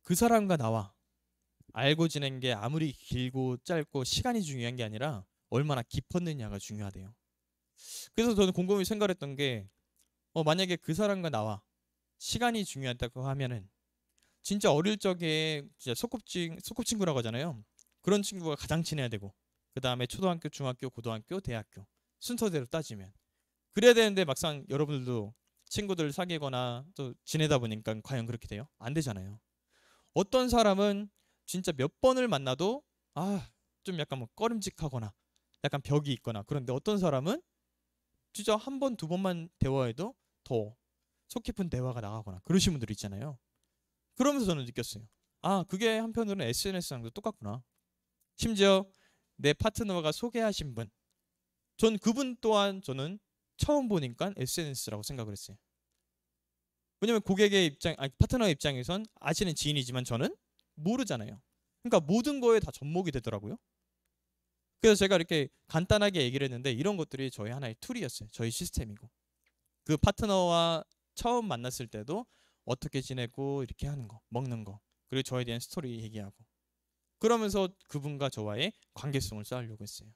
그 사람과 나와 알고 지낸 게 아무리 길고 짧고 시간이 중요한 게 아니라 얼마나 깊었느냐가 중요하대요. 그래서 저는 곰곰이 생각했던 게 만약에 그 사람과 나와 시간이 중요하다고 하면은 진짜 어릴 적에 진짜 소꿉친구라고 하잖아요. 그런 친구가 가장 친해야 되고 그 다음에 초등학교, 중학교, 고등학교, 대학교 순서대로 따지면 그래야 되는데 막상 여러분들도 친구들 사귀거나 또 지내다 보니까 과연 그렇게 돼요? 안 되잖아요. 어떤 사람은 진짜 몇 번을 만나도 좀 약간 뭐 꺼림직하거나 약간 벽이 있거나 그런데 어떤 사람은 진짜 한 번, 두 번만 대화해도 더 속 깊은 대화가 나가거나 그러신 분들 있잖아요. 그러면서 저는 느꼈어요. 그게 한편으로는 SNS랑도 똑같구나. 심지어 내 파트너가 소개하신 분, 전 그분 또한 저는 처음 보니까 SNS라고 생각을 했어요. 왜냐면 고객의 입장, 파트너의 입장에선 아시는 지인이지만 저는 모르잖아요. 그러니까 모든 거에 다 접목이 되더라고요. 그래서 제가 이렇게 간단하게 얘기를 했는데 이런 것들이 저희 하나의 툴이었어요. 저희 시스템이고. 그 파트너와 처음 만났을 때도 어떻게 지내고 이렇게 하는 거, 먹는 거, 그리고 저에 대한 스토리 얘기하고 그러면서 그분과 저와의 관계성을 쌓으려고 했어요.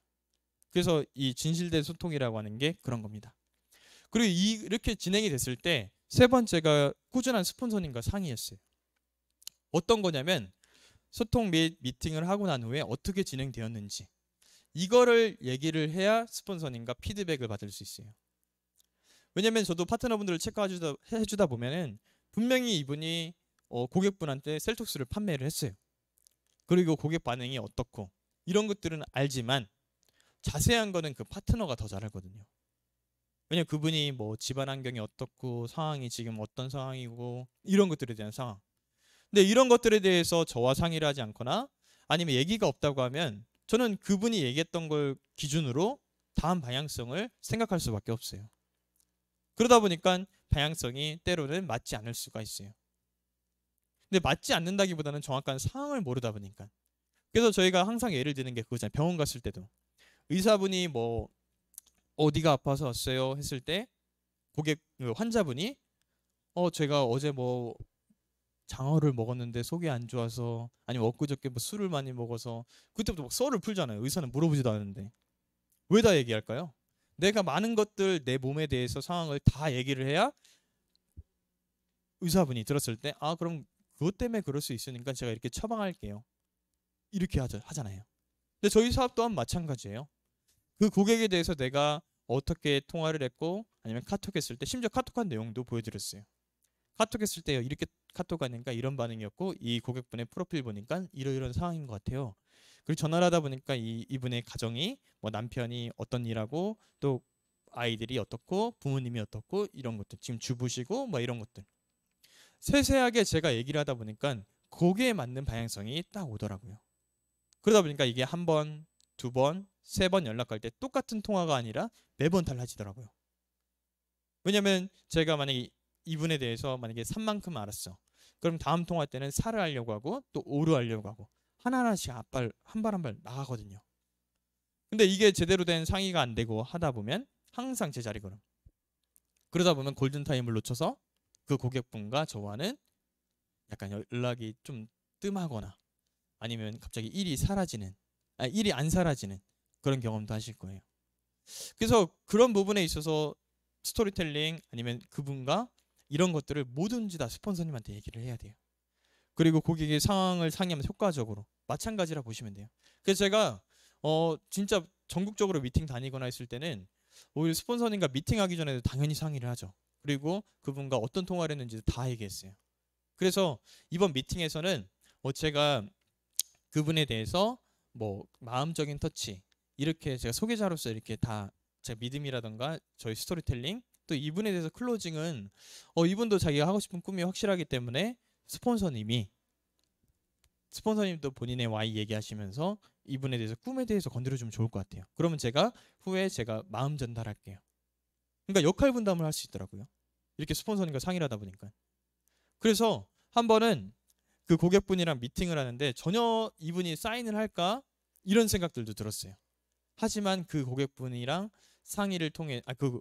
그래서 이 진실된 소통이라고 하는 게 그런 겁니다. 그리고 이렇게 진행이 됐을 때 세 번째가 꾸준한 스폰서님과 상의했어요. 어떤 거냐면 소통 및 미팅을 하고 난 후에 어떻게 진행되었는지 이거를 얘기를 해야 스폰서님과 피드백을 받을 수 있어요. 왜냐면 저도 파트너분들을 체크해주다 보면은 분명히 이분이 고객분한테 셀톡스를 판매를 했어요. 그리고 고객 반응이 어떻고 이런 것들은 알지만 자세한 거는 그 파트너가 더 잘 알거든요. 왜냐면 그분이 뭐 집안 환경이 어떻고 상황이 지금 어떤 상황이고 이런 것들에 대한 상황. 근데 이런 것들에 대해서 저와 상의를 하지 않거나 아니면 얘기가 없다고 하면 저는 그분이 얘기했던 걸 기준으로 다음 방향성을 생각할 수밖에 없어요. 그러다 보니까 방향성이 때로는 맞지 않을 수가 있어요. 근데 맞지 않는다기보다는 정확한 상황을 모르다 보니까. 그래서 저희가 항상 예를 드는 게 그거잖아요. 병원 갔을 때도 의사분이 뭐 어디가 아파서 왔어요 했을 때 환자분이 제가 어제 뭐 장어를 먹었는데 속이 안 좋아서 아니면 엊그저께 뭐 술을 많이 먹어서 그때부터 막 썰을 풀잖아요. 의사는 물어보지도 않았는데 왜 다 얘기할까요? 내가 많은 것들 내 몸에 대해서 상황을 다 얘기를 해야 의사분이 들었을 때 그럼 그것 때문에 그럴 수 있으니까 제가 이렇게 처방할게요. 이렇게 하잖아요. 근데 저희 사업 또한 마찬가지예요. 그 고객에 대해서 내가 어떻게 통화를 했고 아니면 카톡했을 때 심지어 카톡한 내용도 보여드렸어요. 카톡했을 때 이렇게 카톡하니까 이런 반응이었고 이 고객분의 프로필 보니까 이러이런 상황인 것 같아요. 그리고 전화를 하다 보니까 이분의 가정이 뭐 남편이 어떤 일하고 또 아이들이 어떻고 부모님이 어떻고 이런 것들 지금 주부시고 뭐 이런 것들 세세하게 제가 얘기를 하다 보니까 거기에 맞는 방향성이 딱 오더라고요. 그러다 보니까 이게 한 번, 두 번, 세 번 연락할 때 똑같은 통화가 아니라 매번 달라지더라고요. 왜냐면 제가 만약에 이분에 대해서 만약에 3만큼 알았어. 그럼 다음 통화 때는 4를 하려고 하고 또 5를 하려고 하고 하나하나씩 한 발 한 발 나가거든요. 근데 이게 제대로 된 상의가 안 되고 하다 보면 항상 제자리걸음. 그러다 보면 골든타임을 놓쳐서 그 고객분과 저와는 약간 연락이 좀 뜸하거나 아니면 갑자기 일이 안 사라지는 그런 경험도 하실 거예요. 그래서 그런 부분에 있어서 스토리텔링 아니면 그분과 이런 것들을 뭐든지 다 스폰서님한테 얘기를 해야 돼요. 그리고 고객의 상황을 상의하면 효과적으로 마찬가지라 보시면 돼요. 그래서 제가 진짜 전국적으로 미팅 다니거나 했을 때는 오히려 스폰서님과 미팅하기 전에도 당연히 상의를 하죠. 그리고 그분과 어떤 통화를 했는지 다 얘기했어요. 그래서 이번 미팅에서는 제가 그분에 대해서 뭐 마음적인 터치 이렇게 제가 소개자로서 이렇게 다 제가 믿음이라던가 저희 스토리텔링 또 이분에 대해서 클로징은 이분도 자기가 하고 싶은 꿈이 확실하기 때문에 스폰서님도 본인의 Y 얘기하시면서 이분에 대해서 꿈에 대해서 건드려주면 좋을 것 같아요. 그러면 제가 후에 제가 마음 전달할게요. 그러니까 역할 분담을 할 수 있더라고요. 이렇게 스폰서님과 상의를 하다 보니까. 그래서 한 번은 그 고객분이랑 미팅을 하는데 전혀 이분이 사인을 할까 이런 생각들도 들었어요. 하지만 그 고객분이랑 상의를 통해 그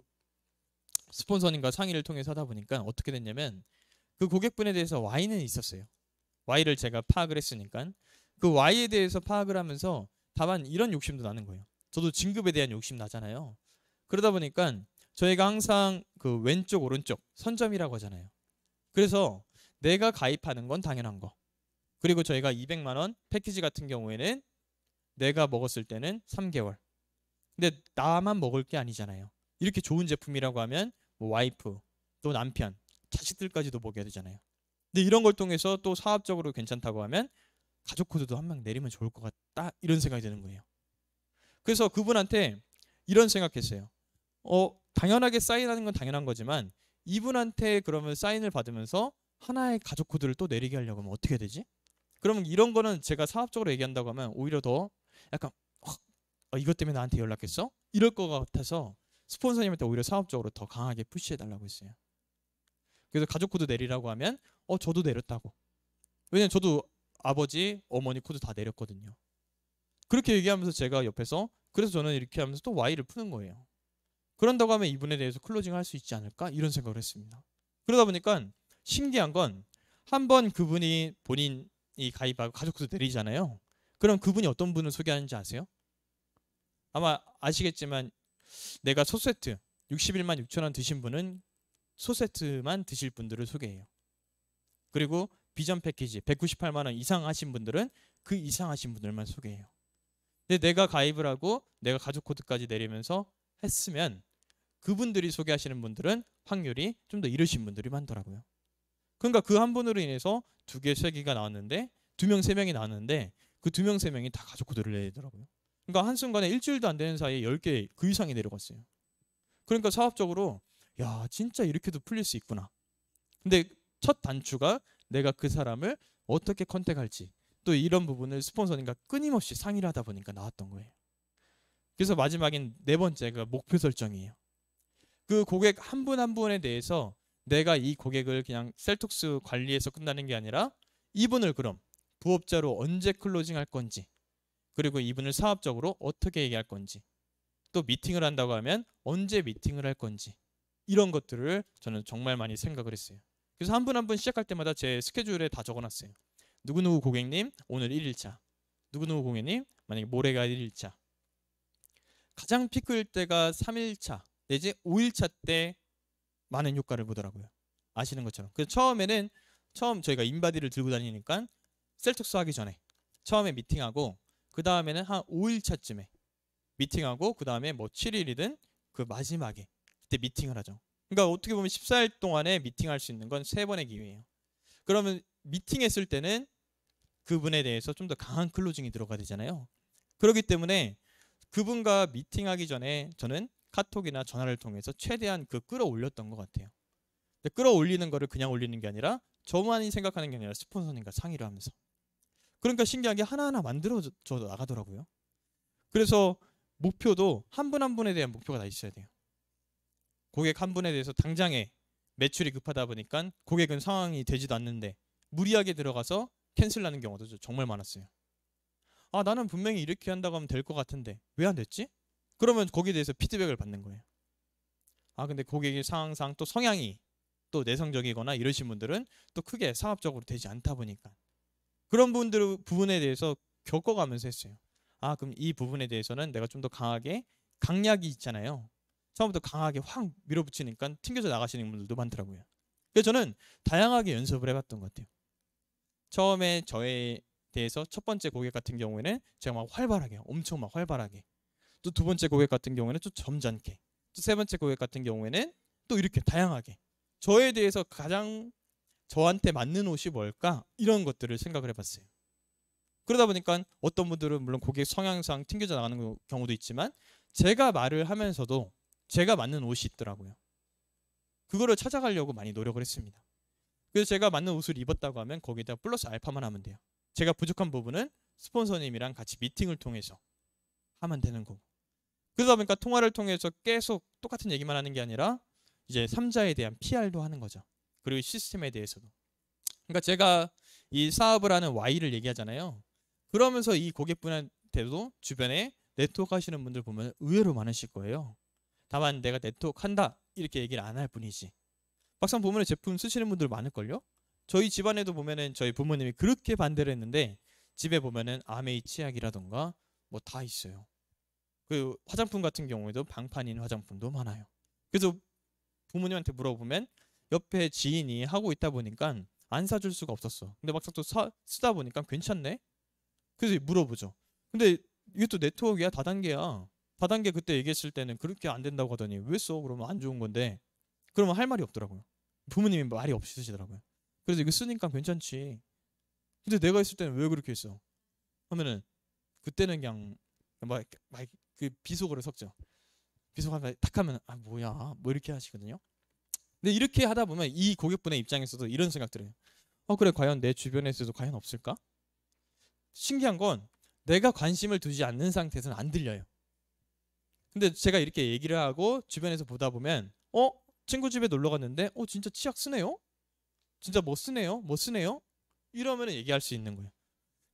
스폰서님과 상의를 통해서 하다 보니까 어떻게 됐냐면 그 고객분에 대해서 Y는 있었어요. Y를 제가 파악을 했으니까 그 Y에 대해서 파악을 하면서 다만 이런 욕심도 나는 거예요. 저도 진급에 대한 욕심 나잖아요. 그러다 보니까 저희가 항상 그 왼쪽 오른쪽 선점이라고 하잖아요. 그래서 내가 가입하는 건 당연한 거. 그리고 저희가 200만 원 패키지 같은 경우에는 내가 먹었을 때는 3개월. 근데 나만 먹을 게 아니잖아요. 이렇게 좋은 제품이라고 하면 뭐 와이프, 또 남편, 자식들까지도 먹여야 되잖아요. 근데 이런 걸 통해서 또 사업적으로 괜찮다고 하면 가족 코드도 한 명 내리면 좋을 것 같다 이런 생각이 드는 거예요. 그래서 그분한테 이런 생각했어요. 당연하게 사인하는 건 당연한 거지만 이분한테 그러면 사인을 받으면서 하나의 가족 코드를 또 내리게 하려고 하면 어떻게 되지? 그러면 이런 거는 제가 사업적으로 얘기한다고 하면 오히려 더 약간 이것 때문에 나한테 연락했어? 이럴 것 같아서 스폰서님한테 오히려 사업적으로 더 강하게 푸시해달라고 했어요. 그래서 가족 코드 내리라고 하면 저도 내렸다고. 왜냐면 저도 아버지, 어머니 코드 다 내렸거든요. 그렇게 얘기하면서 제가 옆에서 그래서 저는 이렇게 하면서 또 Y를 푸는 거예요. 그런다고 하면 이분에 대해서 클로징 할 수 있지 않을까? 이런 생각을 했습니다. 그러다 보니까 신기한 건 한번 그분이 본인이 가입하고 가족 코드 내리잖아요. 그럼 그분이 어떤 분을 소개하는지 아세요? 아마 아시겠지만 내가 소세트 61만 6천 원 드신 분은 소세트만 드실 분들을 소개해요. 그리고 비전 패키지 198만 원 이상 하신 분들은 그 이상 하신 분들만 소개해요. 근데 내가 가입을 하고 내가 가족 코드까지 내리면서 했으면 그분들이 소개하시는 분들은 확률이 좀 더 이르신 분들이 많더라고요. 그러니까 그 한 분으로 인해서 2개, 3개가 나왔는데 2명, 3명이 나왔는데 그 2명, 3명이 다 가족 코드를 내더라고요. 그러니까 한순간에 일주일도 안 되는 사이에 10개 그 이상이 내려갔어요. 그러니까 사업적으로 야 진짜 이렇게도 풀릴 수 있구나. 근데 첫 단추가 내가 그 사람을 어떻게 컨택할지 또 이런 부분을 스폰서님과 끊임없이 상의를 하다 보니까 나왔던 거예요. 그래서 마지막엔 4번째가 목표 설정이에요. 그 고객 한 분 한 분에 대해서 내가 이 고객을 그냥 셀톡스 관리해서 끝나는 게 아니라 이분을 그럼 부업자로 언제 클로징 할 건지 그리고 이분을 사업적으로 어떻게 얘기할 건지 또 미팅을 한다고 하면 언제 미팅을 할 건지 이런 것들을 저는 정말 많이 생각을 했어요. 그래서 한 분 한 분 시작할 때마다 제 스케줄에 다 적어놨어요. 누구누구 고객님 오늘 1일차 누구누구 고객님 만약에 모레가 1일차 가장 피크일 때가 3일차 내지 5일차 때 많은 효과를 보더라고요. 아시는 것처럼. 그래서 처음 저희가 인바디를 들고 다니니까 셀톡스 하기 전에 처음에 미팅하고 그 다음에는 한 5일차쯤에 미팅하고 그 다음에 뭐 7일이든 그 마지막에 그때 미팅을 하죠. 그러니까 어떻게 보면 14일 동안에 미팅할 수 있는 건 3번의 기회예요. 그러면 미팅했을 때는 그분에 대해서 좀 더 강한 클로징이 들어가야 되잖아요. 그렇기 때문에 그분과 미팅하기 전에 저는 카톡이나 전화를 통해서 최대한 끌어올렸던 것 같아요. 근데 끌어올리는 거를 그냥 올리는 게 아니라 저만이 생각하는 게 아니라 스폰서님과 상의를 하면서 그러니까 신기하게 하나하나 만들어져 나가더라고요. 그래서 목표도 한 분 한 분에 대한 목표가 다 있어야 돼요. 고객 한 분에 대해서 당장에 매출이 급하다 보니까 고객은 상황이 되지도 않는데 무리하게 들어가서 캔슬하는 경우도 정말 많았어요. 나는 분명히 이렇게 한다고 하면 될 것 같은데 왜 안 됐지? 그러면 거기에 대해서 피드백을 받는 거예요. 근데 고객의 상황상 또 성향이 또 내성적이거나 이러신 분들은 또 크게 사업적으로 되지 않다 보니까 그런 부분에 대해서 겪어가면서 했어요. 그럼 이 부분에 대해서는 내가 좀 더 강하게 강약이 있잖아요. 처음부터 강하게 확 밀어붙이니까 튕겨져 나가시는 분들도 많더라고요. 그래서 저는 다양하게 연습을 해봤던 것 같아요. 처음에 저에 대해서 첫 번째 고객 같은 경우에는 제가 막 활발하게 엄청 막 활발하게 또 두 번째 고객 같은 경우에는 좀 점잖게 또 세 번째 고객 같은 경우에는 또 이렇게 다양하게 저에 대해서 가장 저한테 맞는 옷이 뭘까 이런 것들을 생각을 해봤어요. 그러다 보니까 어떤 분들은 물론 고객 성향상 튕겨져 나가는 경우도 있지만 제가 말을 하면서도 제가 맞는 옷이 있더라고요. 그거를 찾아가려고 많이 노력을 했습니다. 그래서 제가 맞는 옷을 입었다고 하면 거기다 플러스 알파만 하면 돼요. 제가 부족한 부분은 스폰서님이랑 같이 미팅을 통해서 하면 되는 거고. 그러다 보니까 통화를 통해서 계속 똑같은 얘기만 하는 게 아니라 이제 3자에 대한 PR도 하는 거죠. 그리고 시스템에 대해서도. 그러니까 제가 이 사업을 하는 Y를 얘기하잖아요. 그러면서 이 고객분한테도 주변에 네트워크 하시는 분들 보면 의외로 많으실 거예요. 다만 내가 네트워크 한다 이렇게 얘기를 안 할 뿐이지. 막상 보면 제품 쓰시는 분들 많을걸요? 저희 집안에도 보면은 저희 부모님이 그렇게 반대를 했는데 집에 보면은 아메이 치약이라던가 뭐 다 있어요. 그 화장품 같은 경우에도 방판인 화장품도 많아요. 그래서 부모님한테 물어보면 옆에 지인이 하고 있다 보니까 안 사줄 수가 없었어. 근데 막상 또 쓰다 보니까 괜찮네. 그래서 물어보죠. 근데 이게 또 네트워크야, 다단계야. 다단계 그때 얘기했을 때는 그렇게 안 된다고 하더니 왜 써? 그러면 안 좋은 건데. 그러면 할 말이 없더라고요. 부모님이 말이 없으시더라고요. 그래서 이거 쓰니까 괜찮지. 근데 내가 했을 때는 왜 그렇게 했어? 하면은 그때는 그냥 막그 비속어를 섞죠. 비속하면 탁 하면 아 뭐야 뭐 이렇게 하시거든요. 근데 이렇게 하다 보면 이 고객분의 입장에서도 이런 생각 들어요. 그래 과연 내 주변에서도 과연 없을까? 신기한 건 내가 관심을 두지 않는 상태에서는 안 들려요. 근데 제가 이렇게 얘기를 하고 주변에서 보다 보면 친구 집에 놀러 갔는데 진짜 치약 쓰네요? 진짜 뭐 쓰네요? 뭐 쓰네요? 이러면 얘기할 수 있는 거예요.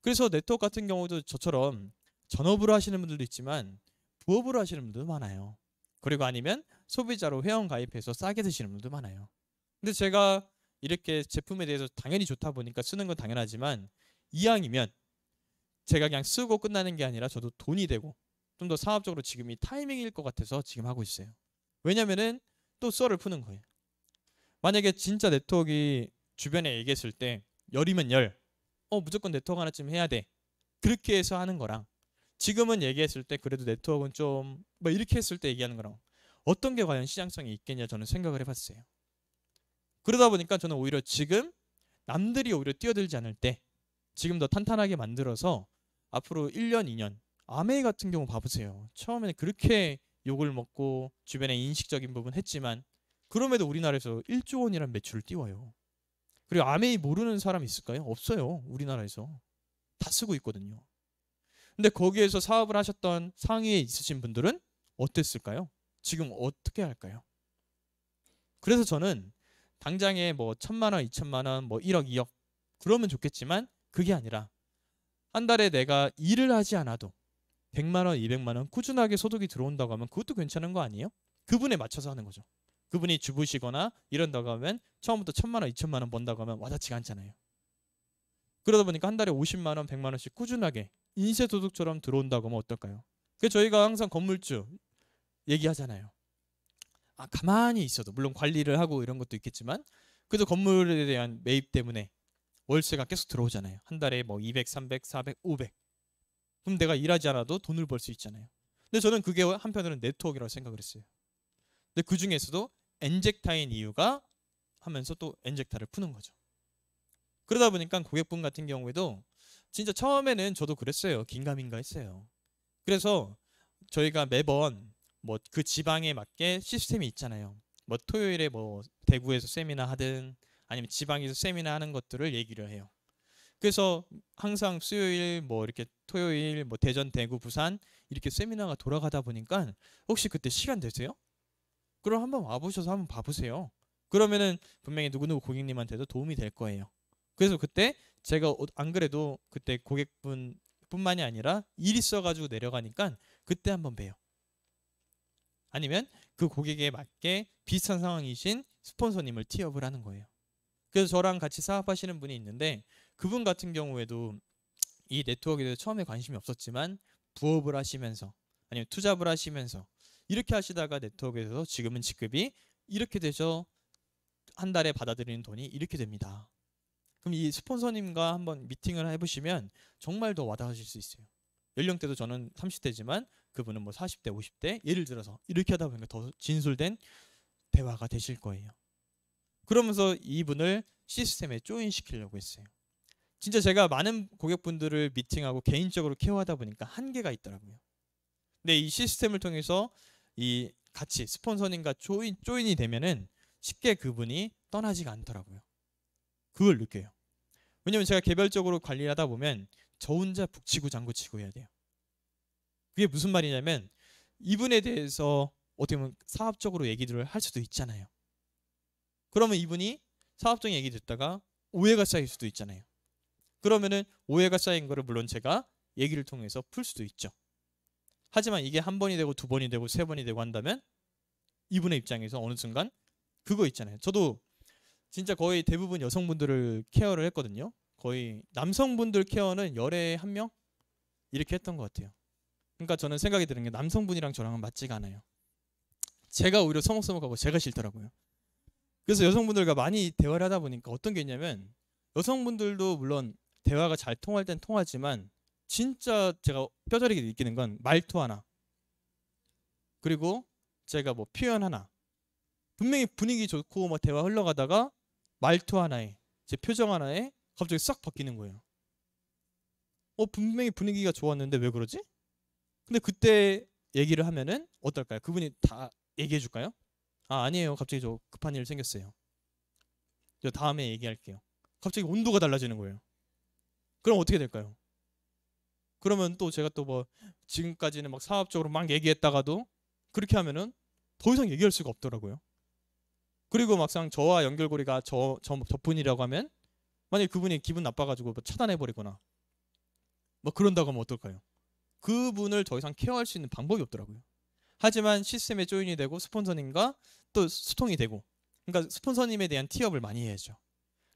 그래서 네트워크 같은 경우도 저처럼 전업으로 하시는 분들도 있지만 부업으로 하시는 분들도 많아요. 그리고 아니면 소비자로 회원 가입해서 싸게 드시는 분들도 많아요. 근데 제가 이렇게 제품에 대해서 당연히 좋다 보니까 쓰는 건 당연하지만 이왕이면 제가 그냥 쓰고 끝나는 게 아니라 저도 돈이 되고 좀 더 사업적으로 지금이 타이밍일 것 같아서 지금 하고 있어요. 왜냐면은 또 썰을 푸는 거예요. 만약에 진짜 네트워크 주변에 얘기했을 때 열이면 열, 무조건 네트워크 하나쯤 해야 돼. 그렇게 해서 하는 거랑 지금은 얘기했을 때 그래도 네트워크는 좀 뭐 이렇게 했을 때 얘기하는 거랑 어떤 게 과연 시장성이 있겠냐 저는 생각을 해봤어요. 그러다 보니까 저는 오히려 지금 남들이 오히려 뛰어들지 않을 때 지금 더 탄탄하게 만들어서 앞으로 1년, 2년 아메이 같은 경우 봐보세요. 처음에는 그렇게 욕을 먹고 주변에 인식적인 부분 했지만 그럼에도 우리나라에서 1조 원이란 매출을 띄워요. 그리고 아메이 모르는 사람 있을까요? 없어요. 우리나라에서. 다 쓰고 있거든요. 근데 거기에서 사업을 하셨던 상위에 있으신 분들은 어땠을까요? 지금 어떻게 할까요? 그래서 저는 당장에 뭐 1,000만 원, 2,000만 원, 뭐 1억, 2억 그러면 좋겠지만 그게 아니라 한 달에 내가 일을 하지 않아도 100만 원, 200만 원 꾸준하게 소득이 들어온다고 하면 그것도 괜찮은 거 아니에요? 그분에 맞춰서 하는 거죠. 그분이 주부시거나 이런다고 하면 처음부터 1,000만 원, 2,000만 원 번다고 하면 와닿지가 않잖아요. 그러다 보니까 한 달에 50만 원, 100만 원씩 꾸준하게 인쇄도둑처럼 들어온다고 하면 어떨까요? 그래서 저희가 항상 건물주 얘기하잖아요. 가만히 있어도 물론 관리를 하고 이런 것도 있겠지만 그래도 건물에 대한 매입 때문에 월세가 계속 들어오잖아요. 한 달에 뭐 200, 300, 400, 500. 그럼 내가 일하지 않아도 돈을 벌 수 있잖아요. 근데 저는 그게 한편으로는 네트워크라고 생각을 했어요. 근데 그 중에서도 엔젝타인 이유가 하면서 또 엔젝타를 푸는 거죠. 그러다 보니까 고객분 같은 경우에도 진짜 처음에는 저도 그랬어요. 긴가민가 했어요. 그래서 저희가 매번 뭐 그 지방에 맞게 시스템이 있잖아요. 뭐 토요일에 뭐 대구에서 세미나 하든 아니면 지방에서 세미나 하는 것들을 얘기를 해요. 그래서 항상 수요일 뭐 이렇게 토요일 뭐 대전, 대구, 부산 이렇게 세미나가 돌아가다 보니까 혹시 그때 시간 되세요? 그럼 한번 와보셔서 한번 봐보세요. 그러면은 분명히 누구누구 고객님한테도 도움이 될 거예요. 그래서 그때 제가 안 그래도 그때 고객분 뿐만이 아니라 일 있어가지고 내려가니까 그때 한번 봬요. 아니면 그 고객에 맞게 비슷한 상황이신 스폰서님을 티업을 하는 거예요. 그래서 저랑 같이 사업하시는 분이 있는데 그분 같은 경우에도 이 네트워크에 대해서 처음에 관심이 없었지만 부업을 하시면서 아니면 투잡을 하시면서 이렇게 하시다가 네트워크에서 지금은 직급이 이렇게 되죠. 한 달에 받아들이는 돈이 이렇게 됩니다. 그럼 이 스폰서님과 한번 미팅을 해보시면 정말 더 와닿으실 수 있어요. 연령대도 저는 30대지만 그분은 뭐 40대, 50대 예를 들어서 이렇게 하다 보니까 더 진솔된 대화가 되실 거예요. 그러면서 이분을 시스템에 조인시키려고 했어요. 진짜 제가 많은 고객분들을 미팅하고 개인적으로 케어하다 보니까 한계가 있더라고요. 근데 이 시스템을 통해서 이 같이 스폰서님과 조인이 되면은 쉽게 그분이 떠나지가 않더라고요. 그걸 느껴요. 왜냐면 제가 개별적으로 관리를 하다 보면 저 혼자 북치고 장구치고 해야 돼요. 그게 무슨 말이냐면 이분에 대해서 어떻게 보면 사업적으로 얘기들을 할 수도 있잖아요. 그러면 이분이 사업적인 얘기 듣다가 오해가 쌓일 수도 있잖아요. 그러면은 오해가 쌓인 거를 물론 제가 얘기를 통해서 풀 수도 있죠. 하지만 이게 한 번이 되고 두 번이 되고 세 번이 되고 한다면 이분의 입장에서 어느 순간 그거 있잖아요. 저도 진짜 거의 대부분 여성분들을 케어를 했거든요. 거의 남성분들 케어는 열에 한 명 이렇게 했던 것 같아요. 그러니까 저는 생각이 드는 게 남성분이랑 저랑은 맞지가 않아요. 제가 오히려 서먹서먹하고 제가 싫더라고요. 그래서 여성분들과 많이 대화를 하다 보니까 어떤 게 있냐면 여성분들도 물론 대화가 잘 통할 땐 통하지만 진짜 제가 뼈저리게 느끼는 건 말투 하나 그리고 제가 뭐 표현 하나 분명히 분위기 좋고 뭐 대화 흘러가다가 말투 하나에 제 표정 하나에 갑자기 싹 바뀌는 거예요. 분명히 분위기가 좋았는데 왜 그러지? 근데 그때 얘기를 하면은 어떨까요? 그분이 다 얘기해 줄까요? 아니에요. 갑자기 저 급한 일 생겼어요. 저 다음에 얘기할게요. 갑자기 온도가 달라지는 거예요. 그럼 어떻게 될까요? 그러면 또 제가 또 뭐 지금까지는 막 사업적으로 막 얘기했다가도 그렇게 하면은 더 이상 얘기할 수가 없더라고요. 그리고 막상 저와 연결고리가 저분이라고 하면 만약에 그분이 기분 나빠가지고 뭐 차단해버리거나 뭐 그런다고 하면 어떨까요? 그분을 더 이상 케어할 수 있는 방법이 없더라고요. 하지만 시스템에 조인이 되고 스폰서님과 또 소통이 되고 그러니까 스폰서님에 대한 티업을 많이 해야죠.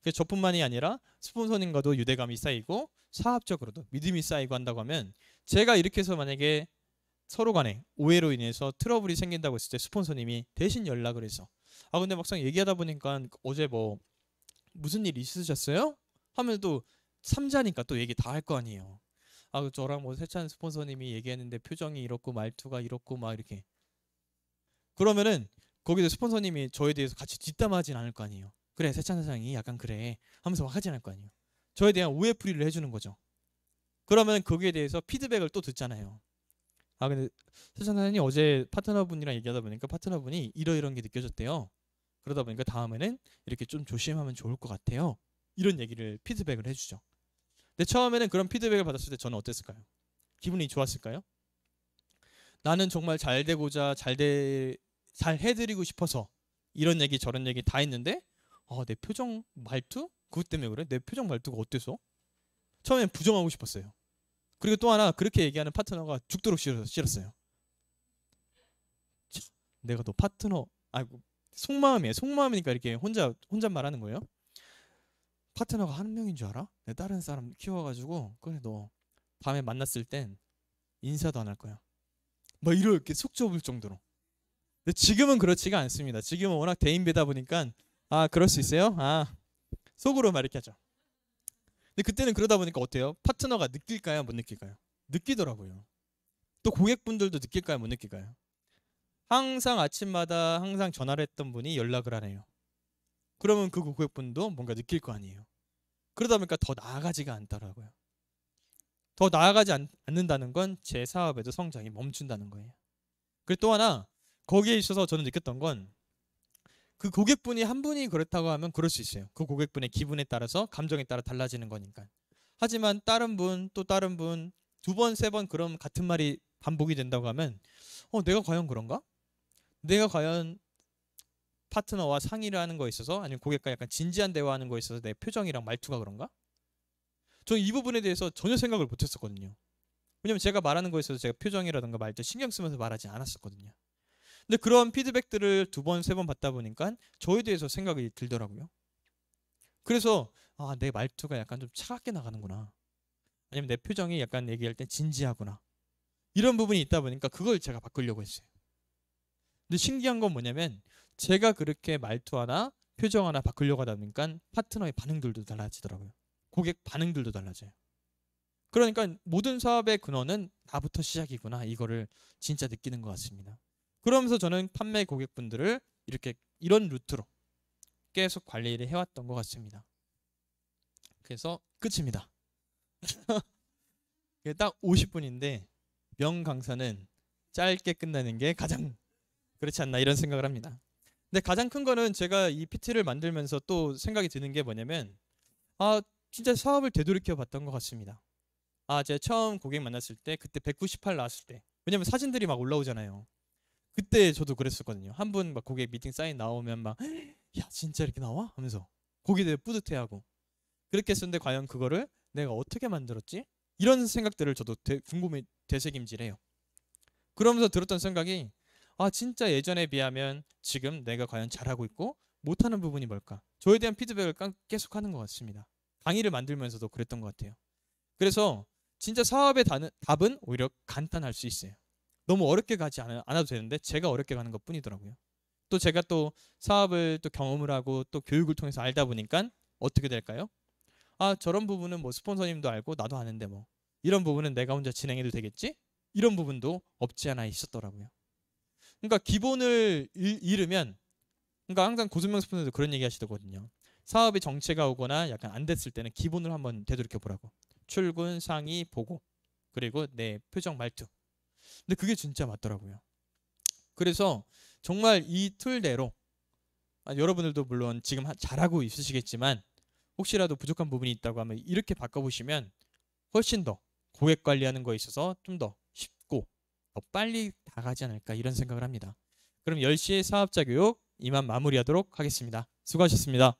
그래서 저뿐만이 아니라 스폰서님과도 유대감이 쌓이고 사업적으로도 믿음이 쌓이고 한다고 하면 제가 이렇게 해서 만약에 서로 간에 오해로 인해서 트러블이 생긴다고 했을 때 스폰서님이 대신 연락을 해서 근데 막상 얘기하다 보니까 어제 뭐 무슨 일 있으셨어요? 하면 또 3자니까 또 얘기 다 할 거 아니에요. 저랑 뭐 세찬 스폰서님이 얘기했는데 표정이 이렇고 말투가 이렇고 막 이렇게 그러면은 거기서 스폰서님이 저에 대해서 같이 뒷담화하진 않을 거 아니에요. 그래 세찬 사장이 약간 그래 하면서 막 하진 않을 거 아니에요. 저에 대한 오해풀이를 해주는 거죠. 그러면 거기에 대해서 피드백을 또 듣잖아요. 근데 세찬 사장님 어제 파트너분이랑 얘기하다 보니까 파트너분이 이러이러한 게 느껴졌대요. 그러다 보니까 다음에는 이렇게 좀 조심하면 좋을 것 같아요. 이런 얘기를 피드백을 해주죠. 근데 처음에는 그런 피드백을 받았을 때 저는 어땠을까요? 기분이 좋았을까요? 나는 정말 잘 되고자 잘 해드리고 싶어서 이런 얘기 저런 얘기 다 했는데 내 표정 말투? 그것 때문에 그래? 내 표정 말투가 어때서? 처음엔 부정하고 싶었어요. 그리고 또 하나 그렇게 얘기하는 파트너가 죽도록 싫었어요. 내가 너 파트너 속마음이에요. 속마음이니까 이렇게 혼잣말하는 거예요. 파트너가 한 명인 줄 알아? 내 다른 사람 키워가지고 그래 너 다음에 만났을 땐 인사도 안 할 거야. 막 이렇게 속 좁을 정도로. 근데 지금은 그렇지가 않습니다. 지금은 워낙 대인배다 보니까 그럴 수 있어요? 속으로 막 이렇게 하죠. 근데 그때는 그러다 보니까 어때요? 파트너가 느낄까요? 못 느낄까요? 느끼더라고요. 또 고객분들도 느낄까요? 못 느낄까요? 항상 아침마다 항상 전화를 했던 분이 연락을 하네요. 그러면 그 고객분도 뭔가 느낄 거 아니에요. 그러다 보니까 더 나아가지가 않더라고요. 더 나아가지 않는다는 건 제 사업에도 성장이 멈춘다는 거예요. 그리고 또 하나 거기에 있어서 저는 느꼈던 건 그 고객분이 한 분이 그렇다고 하면 그럴 수 있어요. 그 고객분의 기분에 따라서 감정에 따라 달라지는 거니까. 하지만 다른 분 또 다른 분 두 번 세 번 그럼 같은 말이 반복이 된다고 하면 내가 과연 그런가? 내가 과연 파트너와 상의를 하는 거에 있어서 아니면 고객과 약간 진지한 대화하는 거에 있어서 내 표정이랑 말투가 그런가? 저는 이 부분에 대해서 전혀 생각을 못했었거든요. 왜냐면 제가 말하는 거에 있어서 제가 표정이라든가 말투 신경 쓰면서 말하지 않았었거든요. 근데 그런 피드백들을 두 번, 세 번 받다 보니까 저에 대해서 생각이 들더라고요. 그래서 내 말투가 약간 좀 차갑게 나가는구나. 아니면 내 표정이 약간 얘기할 때 진지하구나. 이런 부분이 있다 보니까 그걸 제가 바꾸려고 했어요. 근데 신기한 건 뭐냐면 제가 그렇게 말투 하나, 표정 하나 바꾸려고 하다 보니까 파트너의 반응들도 달라지더라고요. 고객 반응들도 달라져요. 그러니까 모든 사업의 근원은 나부터 시작이구나. 이거를 진짜 느끼는 것 같습니다. 그러면서 저는 판매 고객분들을 이런 루트로 계속 관리를 해왔던 것 같습니다. 그래서 끝입니다. 딱 50분인데 명강사는 짧게 끝나는 게 가장 그렇지 않나 이런 생각을 합니다. 근데 가장 큰 거는 제가 이 PT를 만들면서 또 생각이 드는 게 뭐냐면 진짜 사업을 되돌이켜 봤던 것 같습니다. 제가 처음 고객 만났을 때 그때 198 나왔을 때 왜냐면 사진들이 막 올라오잖아요. 그때 저도 그랬었거든요. 한 분 막 고객 미팅 사인 나오면 막 야 진짜 이렇게 나와? 하면서 고객들 뿌듯해하고 그렇게 했었는데 과연 그거를 내가 어떻게 만들었지? 이런 생각들을 저도 궁금해 되새김질해요. 그러면서 들었던 생각이 진짜 예전에 비하면 지금 내가 과연 잘하고 있고 못하는 부분이 뭘까? 저에 대한 피드백을 계속 하는 것 같습니다. 강의를 만들면서도 그랬던 것 같아요. 그래서 진짜 사업의 답은 오히려 간단할 수 있어요. 너무 어렵게 가지 않아도 되는데 제가 어렵게 가는 것 뿐이더라고요. 또 제가 또 사업을 또 경험을 하고 또 교육을 통해서 알다 보니까 어떻게 될까요? 아, 저런 부분은 뭐 스폰서님도 알고 나도 아는데 뭐 이런 부분은 내가 혼자 진행해도 되겠지? 이런 부분도 없지 않아 있었더라고요. 그러니까 기본을 잃으면, 그러니까 항상 고수명 스폰서도 그런 얘기 하시더거든요. 사업에 정체가 오거나 약간 안 됐을 때는 기본을 한번 되돌이켜 보라고. 출근, 상의, 보고, 그리고 내 표정, 말투. 근데 그게 진짜 맞더라고요. 그래서 정말 이 툴대로 여러분들도 물론 지금 잘하고 있으시겠지만 혹시라도 부족한 부분이 있다고 하면 이렇게 바꿔보시면 훨씬 더 고객 관리하는 거에 있어서 좀 더 쉽고 더 빨리 다가지 않을까 이런 생각을 합니다. 그럼 10시에 사업자 교육 이만 마무리하도록 하겠습니다. 수고하셨습니다.